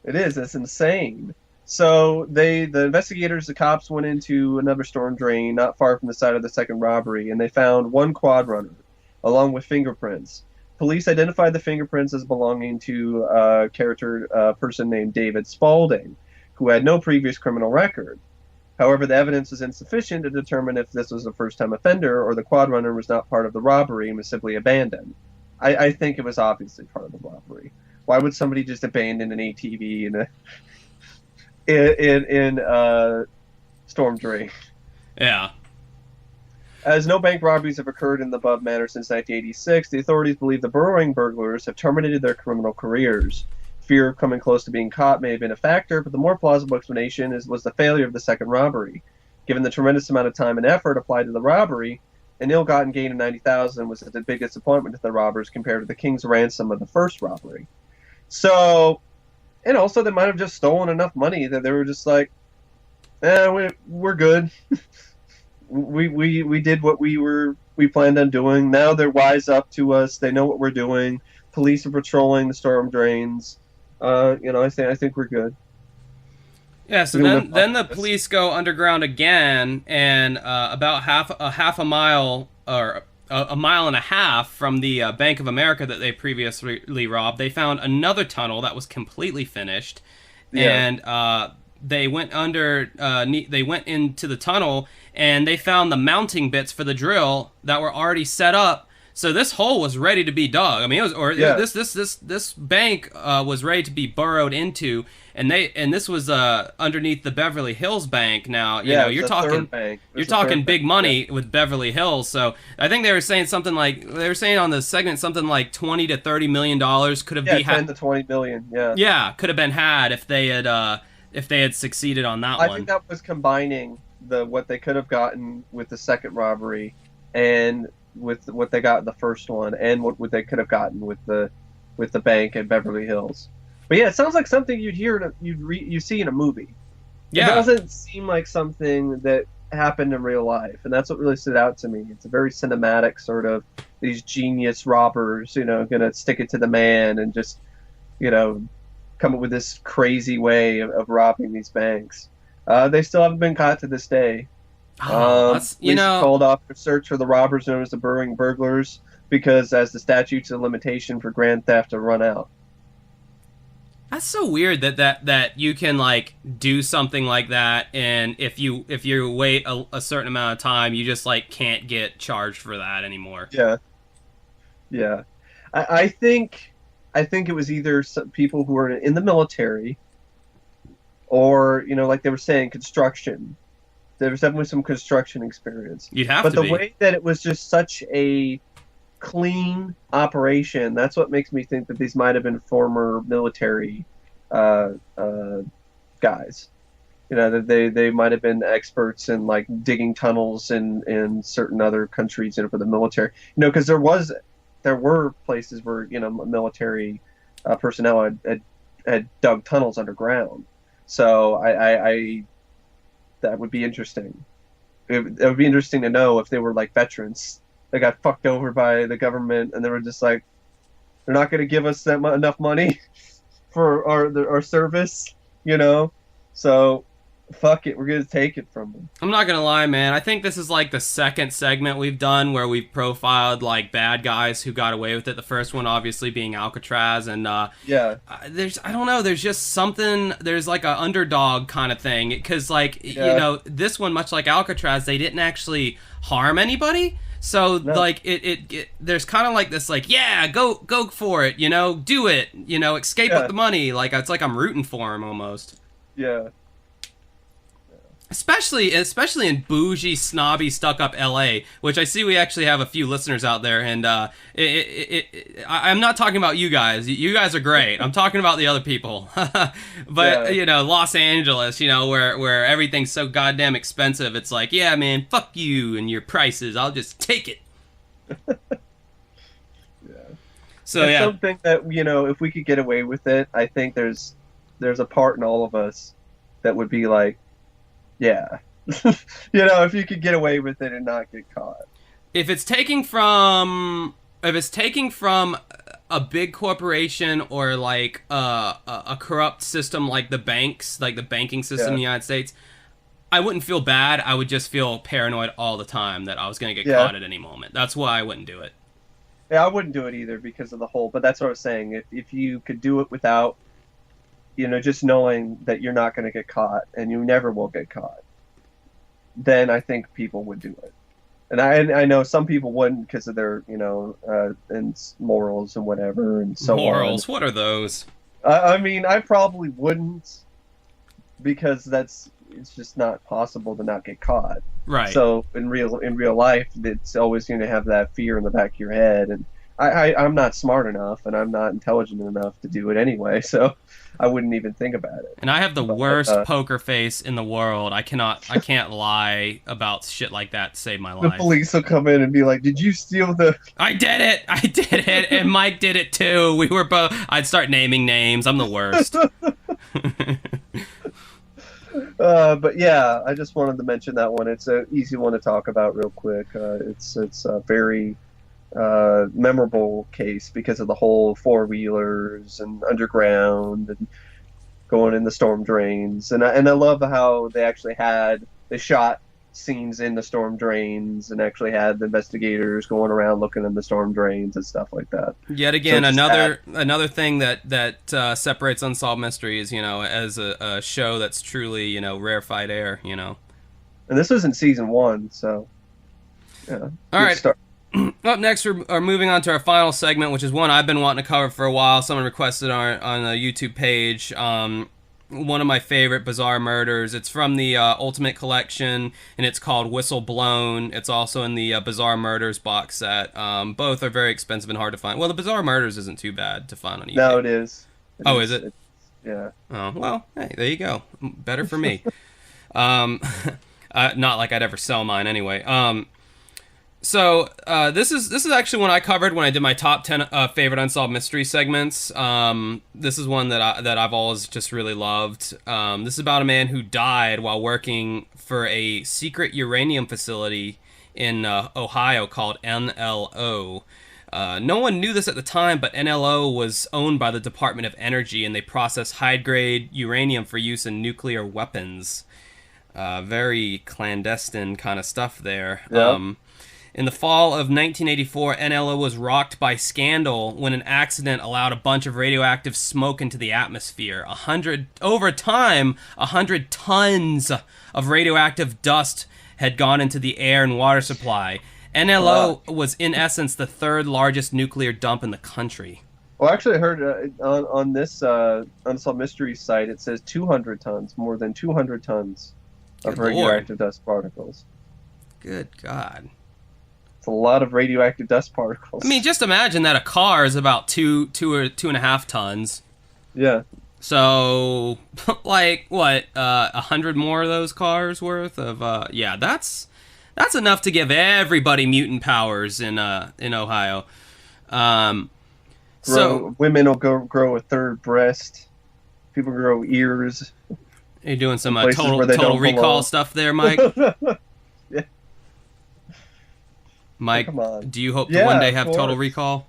It is. It's insane. So the investigators, the cops, went into another storm drain not far from the site of the second robbery, and they found one quad runner, along with fingerprints. Police identified the fingerprints as belonging to a person named David Spaulding, who had no previous criminal record. However, the evidence was insufficient to determine if this was a first-time offender or the quad runner was not part of the robbery and was simply abandoned. I think it was obviously part of the robbery. Why would somebody just abandon an ATV in a storm drain? Yeah. As no bank robberies have occurred in the above manner since 1986, the authorities believe the burrowing burglars have terminated their criminal careers. Fear of coming close to being caught may have been a factor, but the more plausible explanation was the failure of the second robbery. Given the tremendous amount of time and effort applied to the robbery, an ill-gotten gain of $90,000 was a big disappointment to the robbers compared to the king's ransom of the first robbery. So, and also they might have just stolen enough money that they were just like, we're good. We did what we planned on doing. Now they're wise up to us. They know what we're doing. Police are patrolling the storm drains. I think we're good. Yeah. So then the police go underground again, and about half a mile or a mile and a half from the Bank of America that they previously robbed, they found another tunnel that was completely finished, and they went they went into the tunnel and they found the mounting bits for the drill that were already set up. So this hole was ready to be dug. I mean, this bank was ready to be burrowed into, and this was underneath the Beverly Hills Bank. Now, you're talking big money with Beverly Hills. So I think they were saying on the segment something like $20 to $30 million could have been 10 to 20 million. Could have been had if they had succeeded on that one. I think that was combining what they could have gotten with the second robbery and with what they got in the first one, and what they could have gotten with the bank at Beverly Hills. But yeah, it sounds like something you see in a movie. Yeah. It doesn't seem like something that happened in real life, and that's what really stood out to me. It's a very cinematic sort of, these genius robbers, gonna stick it to the man and just, come up with this crazy way of robbing these banks. They still haven't been caught to this day. Police called off a search for the robbers known as the burrowing burglars because as the statutes of limitation for grand theft have run out. That's so weird that you can do something like that, and if you wait a certain amount of time, you just can't get charged for that anymore. Yeah. I think it was either some people who were in the military, or like they were saying, construction. There was definitely some construction experience. You'd have but to the way that it was just such a clean operation, that's what makes me think that these might have been former military guys. That they might have been experts in digging tunnels in certain other countries, for the military. Because there were places where military personnel had dug tunnels underground. So I that would be interesting. It would be interesting to know if they were veterans that got fucked over by the government, and they were just they're not going to give us enough money for our service, So fuck it, we're going to take it from them. I'm not going to lie, man. I think this is the second segment we've done where we've profiled bad guys who got away with it. The first one obviously being Alcatraz, and I don't know, there's just something, there's an underdog kind of thing, because this one, much like Alcatraz, they didn't actually harm anybody. So there's kind of this go for it, do it, escape with the money. It's I'm rooting for him almost. Yeah. Especially in bougie, snobby, stuck-up LA, which I see we actually have a few listeners out there, and I'm not talking about you guys. You guys are great. I'm talking about the other people. But Los Angeles, where everything's so goddamn expensive, it's yeah, man, fuck you and your prices. I'll just take it. So it's something that if we could get away with it, I think there's a part in all of us that would be yeah. If you could get away with it and not get caught. If it's taking from a big corporation or a corrupt system like the banks, the banking system in the United States, I wouldn't feel bad. I would just feel paranoid all the time that I was going to get caught at any moment. That's why I wouldn't do it. Yeah, I wouldn't do it either because of the whole, but that's what I was saying. If you could do it without just knowing that you're not going to get caught and you never will get caught, then I think people would do it. And I know some people wouldn't because of their, and morals and whatever and so morals, on. What are those? I mean, I probably wouldn't because it's just not possible to not get caught. Right. So in real life, it's always going to have that fear in the back of your head. And I'm not smart enough and I'm not intelligent enough to do it anyway, so I wouldn't even think about it. And I have the worst poker face in the world. I can't lie about shit like that to save my life. The police will come in and be like, "Did you steal the?" I did it, and Mike did it too. We were both. I'd start naming names. I'm the worst. But yeah, I just wanted to mention that one. It's an easy one to talk about real quick. It's a very memorable case because of the whole four-wheelers and underground and going in the storm drains, and I love how they shot scenes in the storm drains and actually had the investigators going around looking in the storm drains and stuff like that. Yet again, another thing that separates Unsolved Mysteries, as a show that's truly, rarefied air, And this was in season 1, so yeah. All right. Start. Up next, we're moving on to our final segment, which is one I've been wanting to cover for a while. Someone requested on the YouTube page. One of my favorite bizarre murders. It's from the Ultimate Collection, and it's called Whistle Blown. It's also in the Bizarre Murders box set. Both are very expensive and hard to find. Well, the Bizarre Murders isn't too bad to find on eBay. No, it is. Is it? Yeah. Oh, well, hey, there you go. Better for me. Not like I'd ever sell mine anyway. So this is actually one I covered when I did my top 10 favorite unsolved mystery segments. This is one that I've always just really loved. This is about a man who died while working for a secret uranium facility in Ohio called NLO. No one knew this at the time, but NLO was owned by the Department of Energy, and they process high-grade uranium for use in nuclear weapons. Very clandestine kind of stuff there. Yep. In the fall of 1984, NLO was rocked by scandal when an accident allowed a bunch of radioactive smoke into the atmosphere. 100 tons of radioactive dust had gone into the air and water supply. NLO was, in essence, the third largest nuclear dump in the country. Well, actually, I heard on this Unsolved Mysteries site, it says 200 tons, more than 200 tons of radioactive dust particles. Good God. A lot of radioactive dust particles. I mean, just imagine that a car is about two or 2.5 tons. Yeah. So, like, what, 100 more of those cars worth of, that's enough to give everybody mutant powers in Ohio. So women will grow a third breast. People grow ears. Are you doing some total recall stuff there, Mike? Yeah. Mike, do you hope to one day have Total Recall?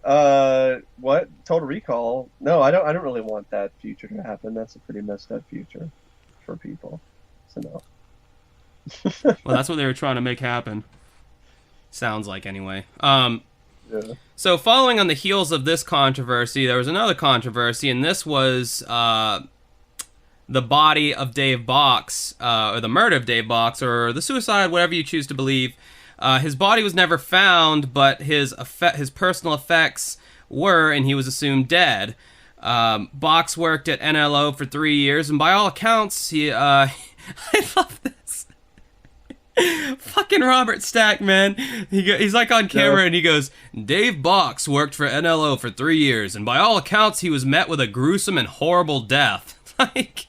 What? Total Recall? No, I don't really want that future to happen. That's a pretty messed up future for people. So no. Well, that's what they were trying to make happen. Sounds like, anyway. Yeah. So following on the heels of this controversy, there was another controversy, and this was the body of Dave Bocks, or the murder of Dave Bocks, or the suicide, whatever you choose to believe. His body was never found, but his personal effects were, and he was assumed dead. Bocks worked at NLO for 3 years, and by all accounts, he I love this. Fucking Robert Stack, man. He's like on camera, and he goes, Dave Bocks worked for NLO for 3 years, and by all accounts, he was met with a gruesome and horrible death. Like,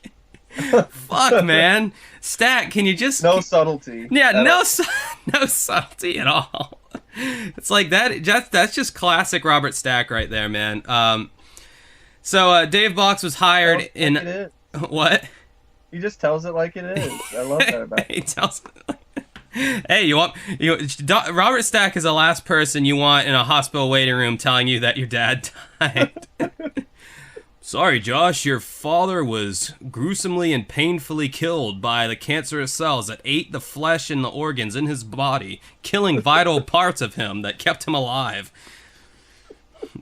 fuck, man. Stack, can you just... No subtlety. Yeah, no subtlety at all. It's like that's just classic Robert Stack right there, man. So Dave Bocks was hired in... Like it is. What? He just tells it like it is. I love that about him. He tells it Hey, Robert Stack is the last person you want in a hospital waiting room telling you that your dad died. Sorry, Josh, your father was gruesomely and painfully killed by the cancerous cells that ate the flesh and the organs in his body, killing vital parts of him that kept him alive.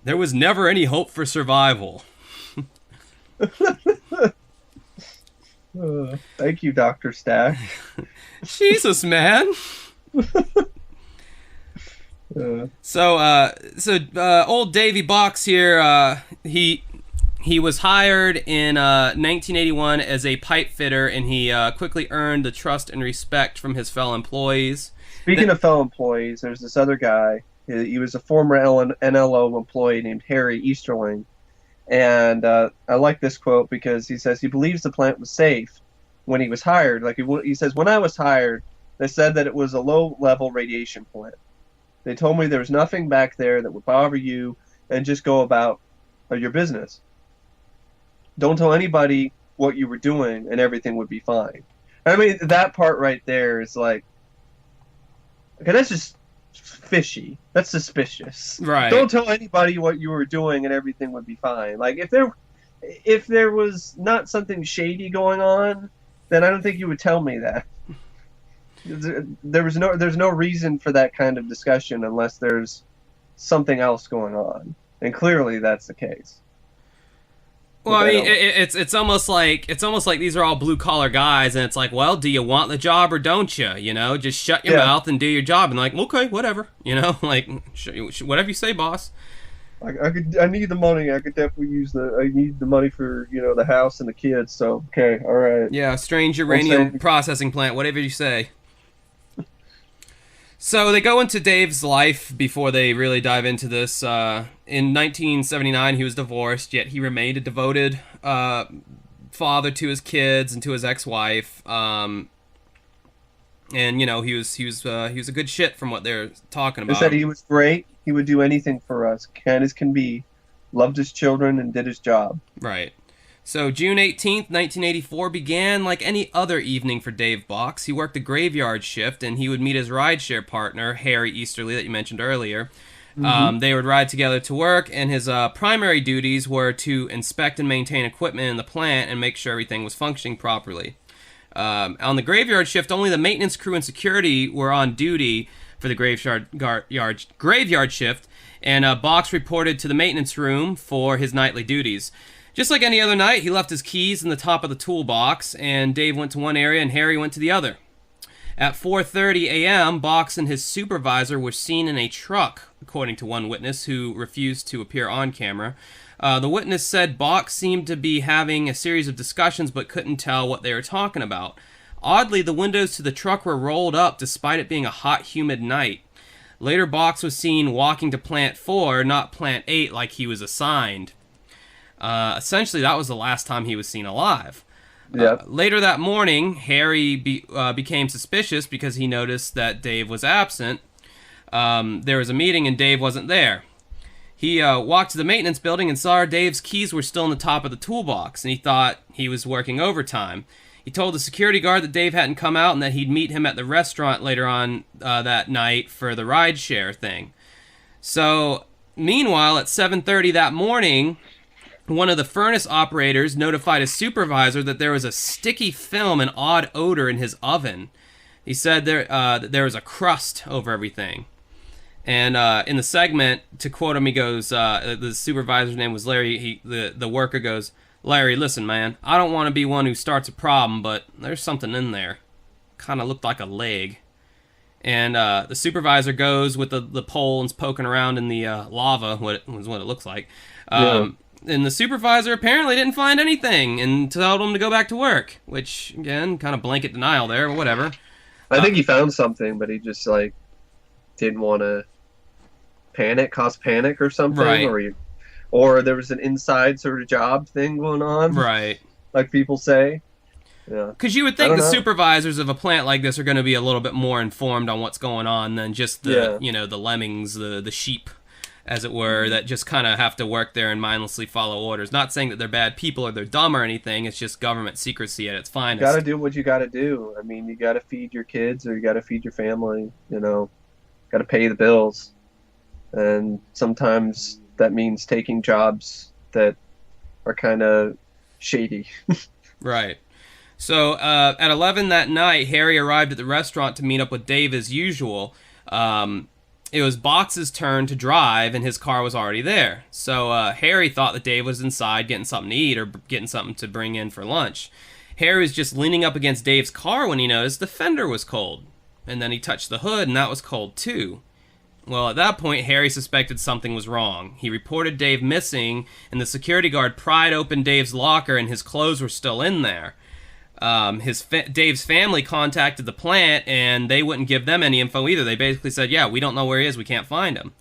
There was never any hope for survival. Thank you, Dr. Stack. Jesus, man. So old Davey Bocks here, he was hired in 1981 as a pipe fitter, and he quickly earned the trust and respect from his fellow employees. Speaking of fellow employees, there's this other guy. He was a former NLO employee named Harry Easterling. And I like this quote because he says he believes the plant was safe when he was hired. Like he says, when I was hired, they said that it was a low-level radiation plant. They told me there was nothing back there that would bother you and just go about your business. Don't tell anybody what you were doing and everything would be fine. I mean, that part right there is like, okay, that's just fishy. That's suspicious. Right. Don't tell anybody what you were doing and everything would be fine. Like if there was not something shady going on, then I don't think you would tell me that. There's no reason for that kind of discussion unless there's something else going on, and clearly that's the case. Well, I mean, it's almost like these are all blue collar guys, and it's like, well, do you want the job or don't you? You know, just shut your mouth and do your job, and like, okay, whatever, you know, like whatever you say, boss. I need the money. I could definitely I need the money for, the house and the kids. So okay, all right. Yeah, strange uranium processing plant, whatever you say. So they go into Dave's life before they really dive into this. In 1979, he was divorced, yet he remained a devoted father to his kids and to his ex-wife. And he was a good shit from what they're talking about. They said he was great. He would do anything for us, can as can be. Loved his children and did his job. Right. So June 18th, 1984 began like any other evening for Dave Bocks. He worked a graveyard shift, and he would meet his rideshare partner, Harry Easterly, that you mentioned earlier. Mm-hmm. They would ride together to work, and his primary duties were to inspect and maintain equipment in the plant and make sure everything was functioning properly. On the graveyard shift, only the maintenance crew and security were on duty for the graveyard shift, and Bocks reported to the maintenance room for his nightly duties. Just like any other night, he left his keys in the top of the toolbox, and Dave went to one area and Harry went to the other. At 4:30 a.m., Bocks and his supervisor were seen in a truck, according to one witness who refused to appear on camera. The witness said Bocks seemed to be having a series of discussions but couldn't tell what they were talking about. Oddly, the windows to the truck were rolled up despite it being a hot, humid night. Later, Bocks was seen walking to Plant 4, not Plant 8 like he was assigned. Essentially, that was the last time he was seen alive. Yep. Later that morning, Harry became suspicious because he noticed that Dave was absent. There was a meeting and Dave wasn't there. He walked to the maintenance building and saw Dave's keys were still in the top of the toolbox, and he thought he was working overtime. He told the security guard that Dave hadn't come out and that he'd meet him at the restaurant later on that night for the rideshare thing. So, meanwhile, at 7:30 that morning, one of the furnace operators notified his supervisor that there was a sticky film and odd odor in his oven. He said there was a crust over everything. And in the segment, to quote him, he goes, the supervisor's name was Larry, the worker goes, "Larry, listen, man, I don't want to be one who starts a problem, but there's something in there. Kind of looked like a leg." And the supervisor goes with the pole and's poking around in the lava, what it looks like. And the supervisor apparently didn't find anything and told him to go back to work, which, again, kind of blanket denial there, but whatever. I think he found something, but he just, didn't want to cause panic or something. Right. Or there was an inside sort of job thing going on. Right. Like people say. Yeah. Because you would think the supervisors of a plant like this are going to be a little bit more informed on what's going on than just the lemmings, the sheep, as it were, that just kind of have to work there and mindlessly follow orders. Not saying that they're bad people or they're dumb or anything. It's just government secrecy at its finest. You got to do what you got to do. I mean, you got to feed your kids or you got to feed your family, got to pay the bills. And sometimes that means taking jobs that are kind of shady. Right. So at 11 that night, Harry arrived at the restaurant to meet up with Dave as usual. It was Box's turn to drive, and his car was already there. So Harry thought that Dave was inside getting something to eat or getting something to bring in for lunch. Harry was just leaning up against Dave's car when he noticed the fender was cold. And then he touched the hood, and that was cold too. Well, at that point, Harry suspected something was wrong. He reported Dave missing, and the security guard pried open Dave's locker, and his clothes were still in there. Dave's family contacted the plant, and they wouldn't give them any info either. They basically said, yeah, we don't know where he is, we can't find him.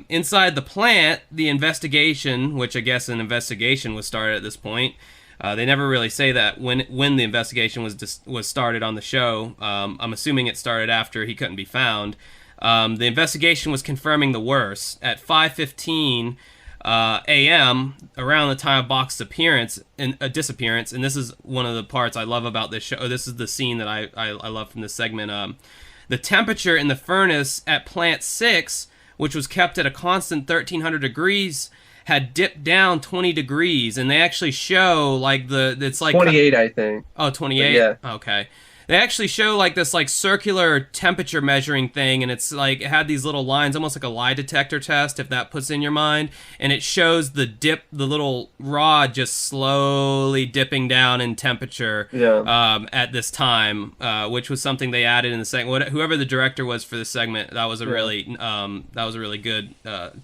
Inside the plant, the investigation, which I guess an investigation was started at this point. They never really say that when the investigation was started on the show. I'm assuming it started after he couldn't be found. The investigation was confirming the worst. At 5:15 a.m., around the time of Bocks' disappearance, and this is one of the parts I love about this show. This is the scene that I love from this segment. The temperature in the furnace at Plant 6, which was kept at a constant 1,300 degrees, had dipped down 20 degrees, and they actually show it's like 28, I think. Oh, 28? Yeah. Okay. They actually show like this like circular temperature measuring thing, and it's like it had these little lines, almost like a lie detector test, if that puts in your mind. And it shows the little rod just slowly dipping down in temperature at this time, which was something they added in the segment. Whoever the director was for this segment, that was a really good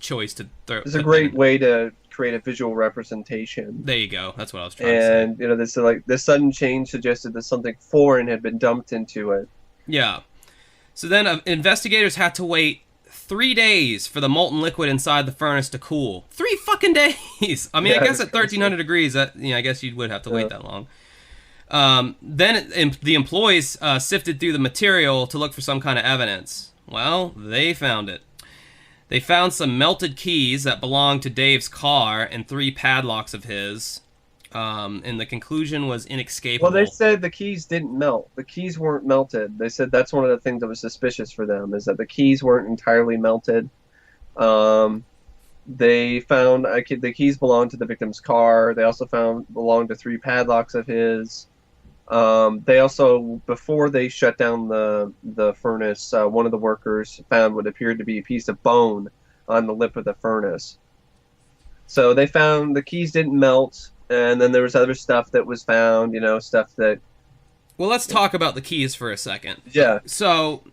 choice to throw. It's a great way to create a visual representation. There you go. That's what I was trying to say. And this sudden change suggested that something foreign had been dumped into it. Yeah. So then investigators had to wait 3 days for the molten liquid inside the furnace to cool. 3 fucking days. I mean, I guess at 1300 degrees, I guess you would have to wait that long. Then the employees sifted through the material to look for some kind of evidence. Well, they found it. They found some melted keys that belonged to Dave's car and 3 padlocks of his. And the conclusion was inescapable. Well, they said the keys didn't melt. The keys weren't melted. They said that's one of the things that was suspicious for them, is that the keys weren't entirely melted. They found the keys belonged to the victim's car. They also belonged to 3 padlocks of his. They also, before they shut down the furnace, one of the workers found what appeared to be a piece of bone on the lip of the furnace. So they found the keys didn't melt, and then there was other stuff that was found, stuff that... Well, let's talk about the keys for a second. Yeah. So,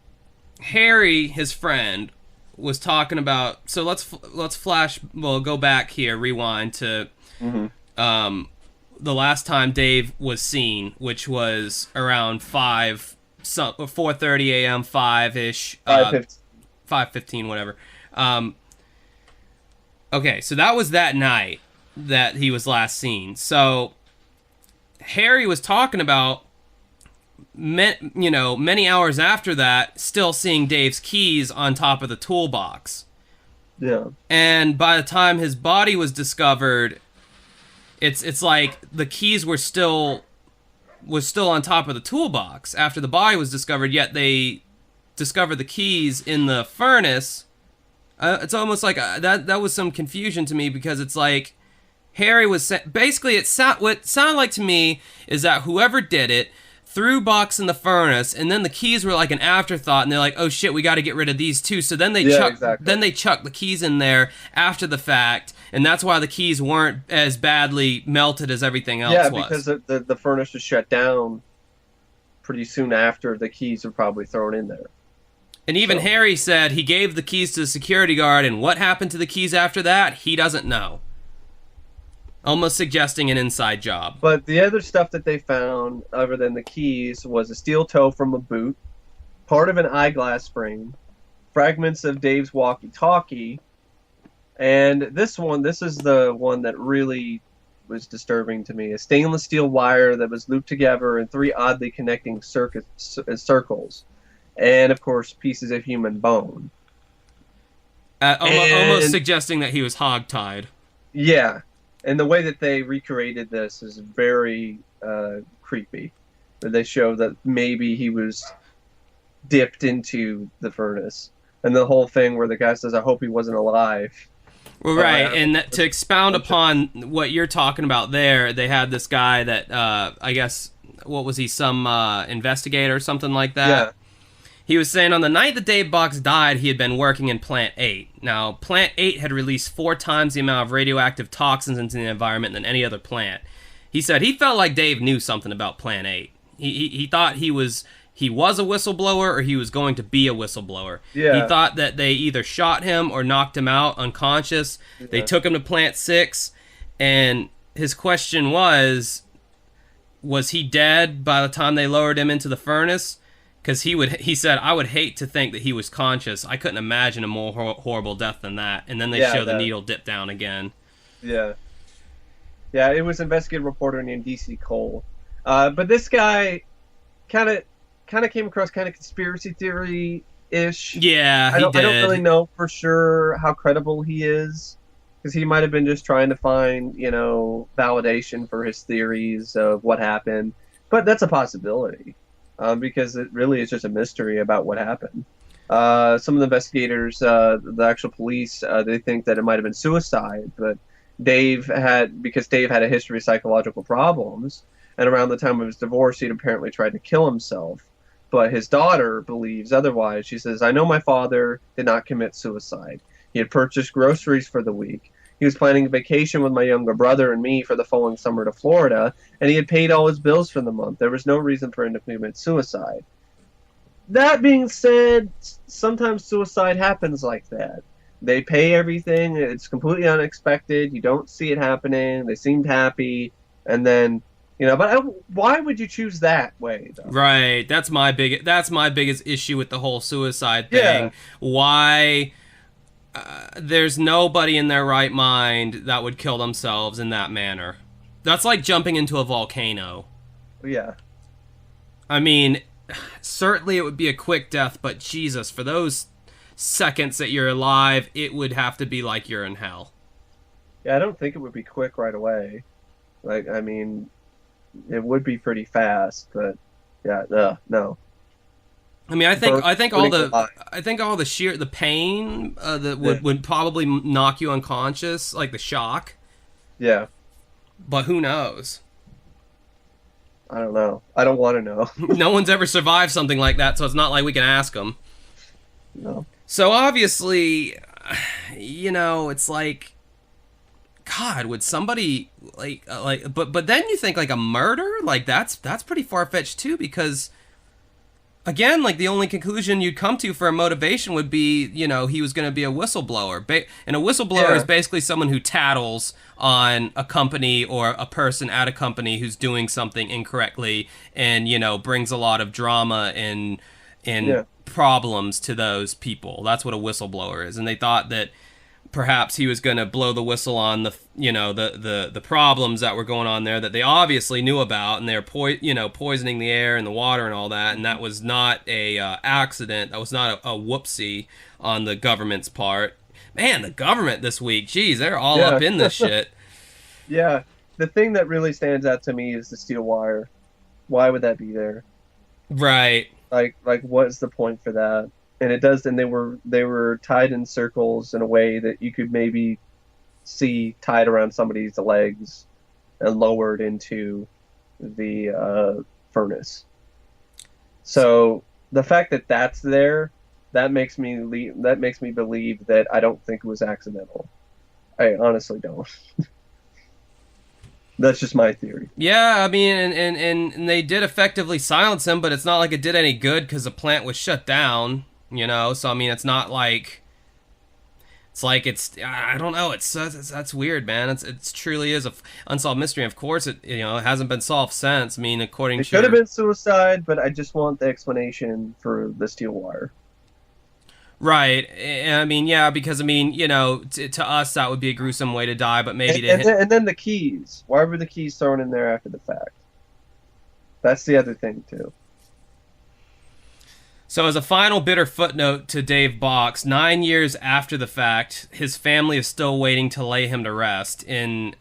Harry, his friend, was talking about... So let's go back here, rewind to... the last time Dave was seen, which was around 4:30 a.m., 5-ish, 5:15, whatever. Okay, so that was that night that he was last seen. So Harry was talking about, many hours after that, still seeing Dave's keys on top of the toolbox. Yeah. And by the time his body was discovered, it's like the keys was still on top of the toolbox after the body was discovered, yet they discovered the keys in the furnace. It's almost like that was some confusion to me, because it's like Harry was basically what it sounded like to me is that whoever did it threw Bocks in the furnace, and then the keys were like an afterthought, and they're like, oh shit, we got to get rid of these too. So then they chucked the keys in there after the fact. And that's why the keys weren't as badly melted as everything else was. Yeah, because the furnace was shut down pretty soon after the keys were probably thrown in there. And even Harry said he gave the keys to the security guard, and what happened to the keys after that, he doesn't know. Almost suggesting an inside job. But the other stuff that they found, other than the keys, was a steel toe from a boot, part of an eyeglass frame, fragments of Dave's walkie-talkie, and this is the one that really was disturbing to me. A stainless steel wire that was looped together in 3 oddly connecting circles. And, of course, pieces of human bone. Almost suggesting that he was hogtied. Yeah. And the way that they recreated this is very creepy. They show that maybe he was dipped into the furnace. And the whole thing where the guy says, I hope he wasn't alive. Well, right, and to expound upon what you're talking about there, they had this guy that, I guess, what was he, some investigator or something like that? Yeah. He was saying on the night that Dave Bocks died, he had been working in Plant 8. Now, Plant 8 had released 4 times the amount of radioactive toxins into the environment than any other plant. He said he felt like Dave knew something about Plant 8. He thought he was a whistleblower, or he was going to be a whistleblower. Yeah. He thought that they either shot him or knocked him out unconscious. Yeah. They took him to Plant 6, and his question was he dead by the time they lowered him into the furnace? Because he said, I would hate to think that he was conscious. I couldn't imagine a more horrible death than that. And then they show the needle dip down again. Yeah. Yeah, it was an investigative reporter named D.C. Cole. But this guy kind of came across kind of conspiracy theory-ish. Yeah, I don't really know for sure how credible he is, because he might have been just trying to find, validation for his theories of what happened. But that's a possibility, because it really is just a mystery about what happened. Some of the investigators, the actual police, they think that it might have been suicide, but Dave had a history of psychological problems. And around the time of his divorce, he'd apparently tried to kill himself. But his daughter believes otherwise. She says, I know my father did not commit suicide. He had purchased groceries for the week. He was planning a vacation with my younger brother and me for the following summer to Florida, and he had paid all his bills for the month. There was no reason for him to commit suicide. That being said, sometimes suicide happens like that. They pay everything. It's completely unexpected. You don't see it happening. They seemed happy. And then, but why would you choose that way, though? Right. That's my biggest issue with the whole suicide thing. Yeah. Why there's nobody in their right mind that would kill themselves in that manner. That's like jumping into a volcano. Yeah. I mean, certainly it would be a quick death, but Jesus, for those seconds that you're alive, it would have to be like you're in hell. Yeah, I don't think it would be quick right away. Like, I mean, it would be pretty fast, but yeah, no. I mean, I think all the sheer pain that would probably knock you unconscious, like the shock. Yeah. But who knows? I don't know. I don't want to know. No one's ever survived something like that, so it's not like we can ask them. No. So obviously, it's like, God, would somebody but then you think like a murder, like that's pretty far-fetched too, because again, like the only conclusion you'd come to for a motivation would be, he was going to be a whistleblower. And a whistleblower is basically someone who tattles on a company or a person at a company who's doing something incorrectly and, brings a lot of drama and problems to those people. That's what a whistleblower is. And they thought that perhaps he was going to blow the whistle on the problems that were going on there that they obviously knew about, and they're poisoning the air and the water and all that, and that was not a accident. That was not a whoopsie on the government's part. Man, the government this week, geez, they're all up in this shit. Yeah, the thing that really stands out to me is the steel wire. Why would that be there? Right. Like what's the point for that? And it does, and they were tied in circles in a way that you could maybe see tied around somebody's legs and lowered into the furnace. So the fact that that's there, that makes me believe that I don't think it was accidental. I honestly don't. That's just my theory. Yeah, I mean, and they did effectively silence him, but it's not like it did any good because the plant was shut down. So I mean, it's not like I don't know. That's weird, man. It truly is a unsolved mystery. Of course, it hasn't been solved since. I mean, according to it could have been suicide, but I just want the explanation for the steel wire. Right. I mean, yeah, because I mean, to us that would be a gruesome way to die, but maybe and then the keys. Why were the keys thrown in there after the fact? That's the other thing too. So as a final bitter footnote to Dave Bocks, 9 years after the fact, his family is still waiting to lay him to rest. In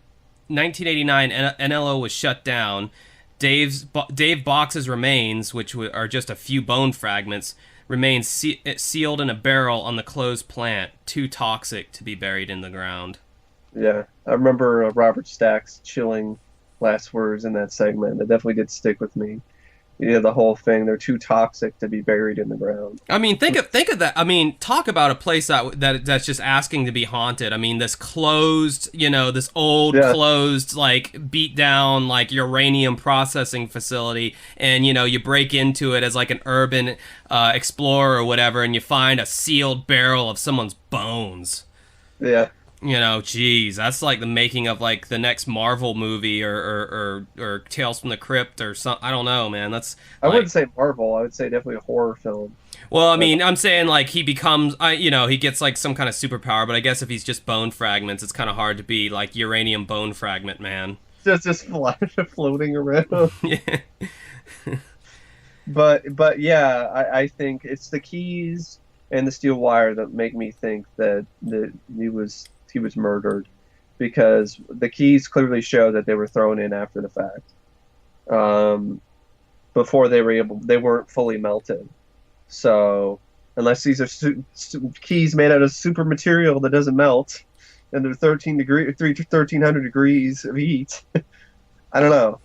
1989, NLO was shut down. Dave Box's remains, which are just a few bone fragments, remain sealed in a barrel on the closed plant, too toxic to be buried in the ground. Yeah, I remember Robert Stack's chilling last words in that segment. It definitely did stick with me. The whole thing, they're too toxic to be buried in the ground. I mean, think of that. I mean, talk about a place that's just asking to be haunted. I mean, this closed, this old closed, like beat down, like uranium processing facility, and you break into it as like an urban explorer or whatever, and you find a sealed barrel of someone's bones. Yeah. Geez, that's like the making of like the next Marvel movie or Tales from the Crypt or something. I don't know, man. I wouldn't say Marvel. I would say definitely a horror film. Well, I mean, I'm saying like he becomes, he gets like some kind of superpower. But I guess if he's just bone fragments, it's kind of hard to be like uranium bone fragment man. Just floating around. Yeah. But yeah, I think it's the keys and the steel wire that make me think that he was murdered, because the keys clearly show that they were thrown in after the fact. Before they weren't fully melted. So unless these are keys made out of super material that doesn't melt, and they're 1300 degrees of heat, I don't know.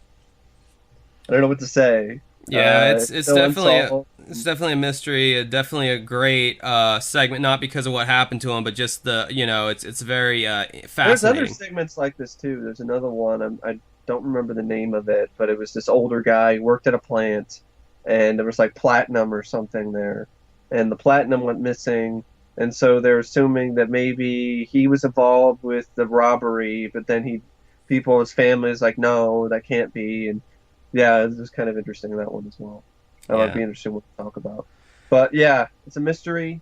I don't know what to say. Yeah, it's still definitely unsolved. it's definitely a mystery. Definitely a great segment, not because of what happened to him, but just the it's very There's other fascinating. segments like this too. There's another one. I don't remember the name of it, but it was this older guy who worked at a plant, and there was like platinum or something there, and the platinum went missing, and so they're assuming that maybe he was involved with the robbery, but then his family is like, no, that can't be, and yeah, it was kind of interesting that one as well. That might Yeah. be interesting what to talk about. But yeah, it's a mystery.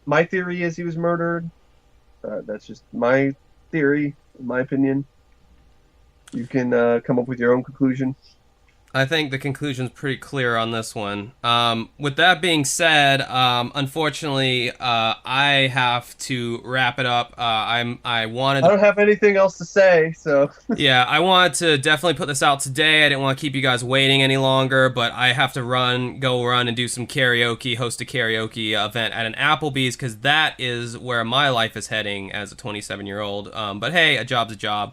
My theory is he was murdered. That's just my theory, in my opinion. You can come up with your own conclusion. I think the conclusion's pretty clear on this one. With that being said, unfortunately, I have to wrap it up. I wanted I to don't have anything else to say, so Yeah, I wanted to definitely put this out today. I didn't want to keep you guys waiting any longer, but I have to go run and do some karaoke, host a karaoke event at an Applebee's, because that is where my life is heading as a 27-year-old. But hey, a job's a job.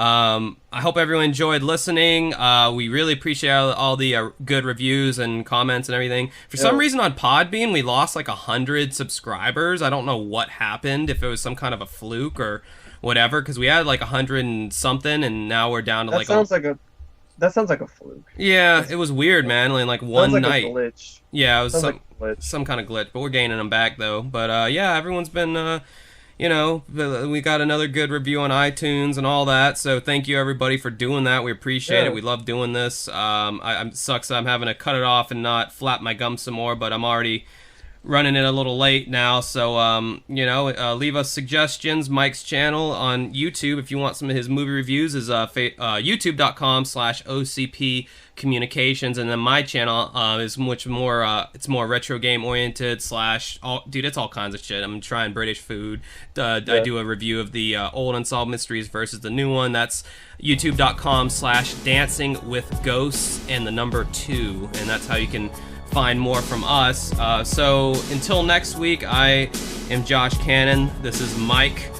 I hope everyone enjoyed listening. We really appreciate all the good reviews and comments and everything. For some yeah. reason on Podbean, we lost like 100 subscribers. I don't know what happened, if it was some kind of a fluke or whatever, because we had like 100 and something, and now we're down to That like sounds like a that sounds like a fluke. yeah, That it was weird, man. Like sounds one like night. a glitch. Yeah, it was Sounds like a glitch. some kind of glitch, but we're gaining them back though. But yeah, everyone's been we got another good review on iTunes and all that. So thank you everybody for doing that. We appreciate Yeah. it. We love doing this. I'm sucks that I'm having to cut it off and not flap my gums some more, but I'm already running it a little late now, so leave us suggestions. Mike's channel on YouTube, if you want some of his movie reviews, is youtube.com/OCP Communications, and then my channel is much more it's more retro game oriented dude, it's all kinds of shit. I'm trying British food. I do a review of the old Unsolved Mysteries versus the new one. That's youtube.com/dancing with ghosts and the number 2, and that's how you can find more from us. So until next week, I am Josh Cannon. This is Mike.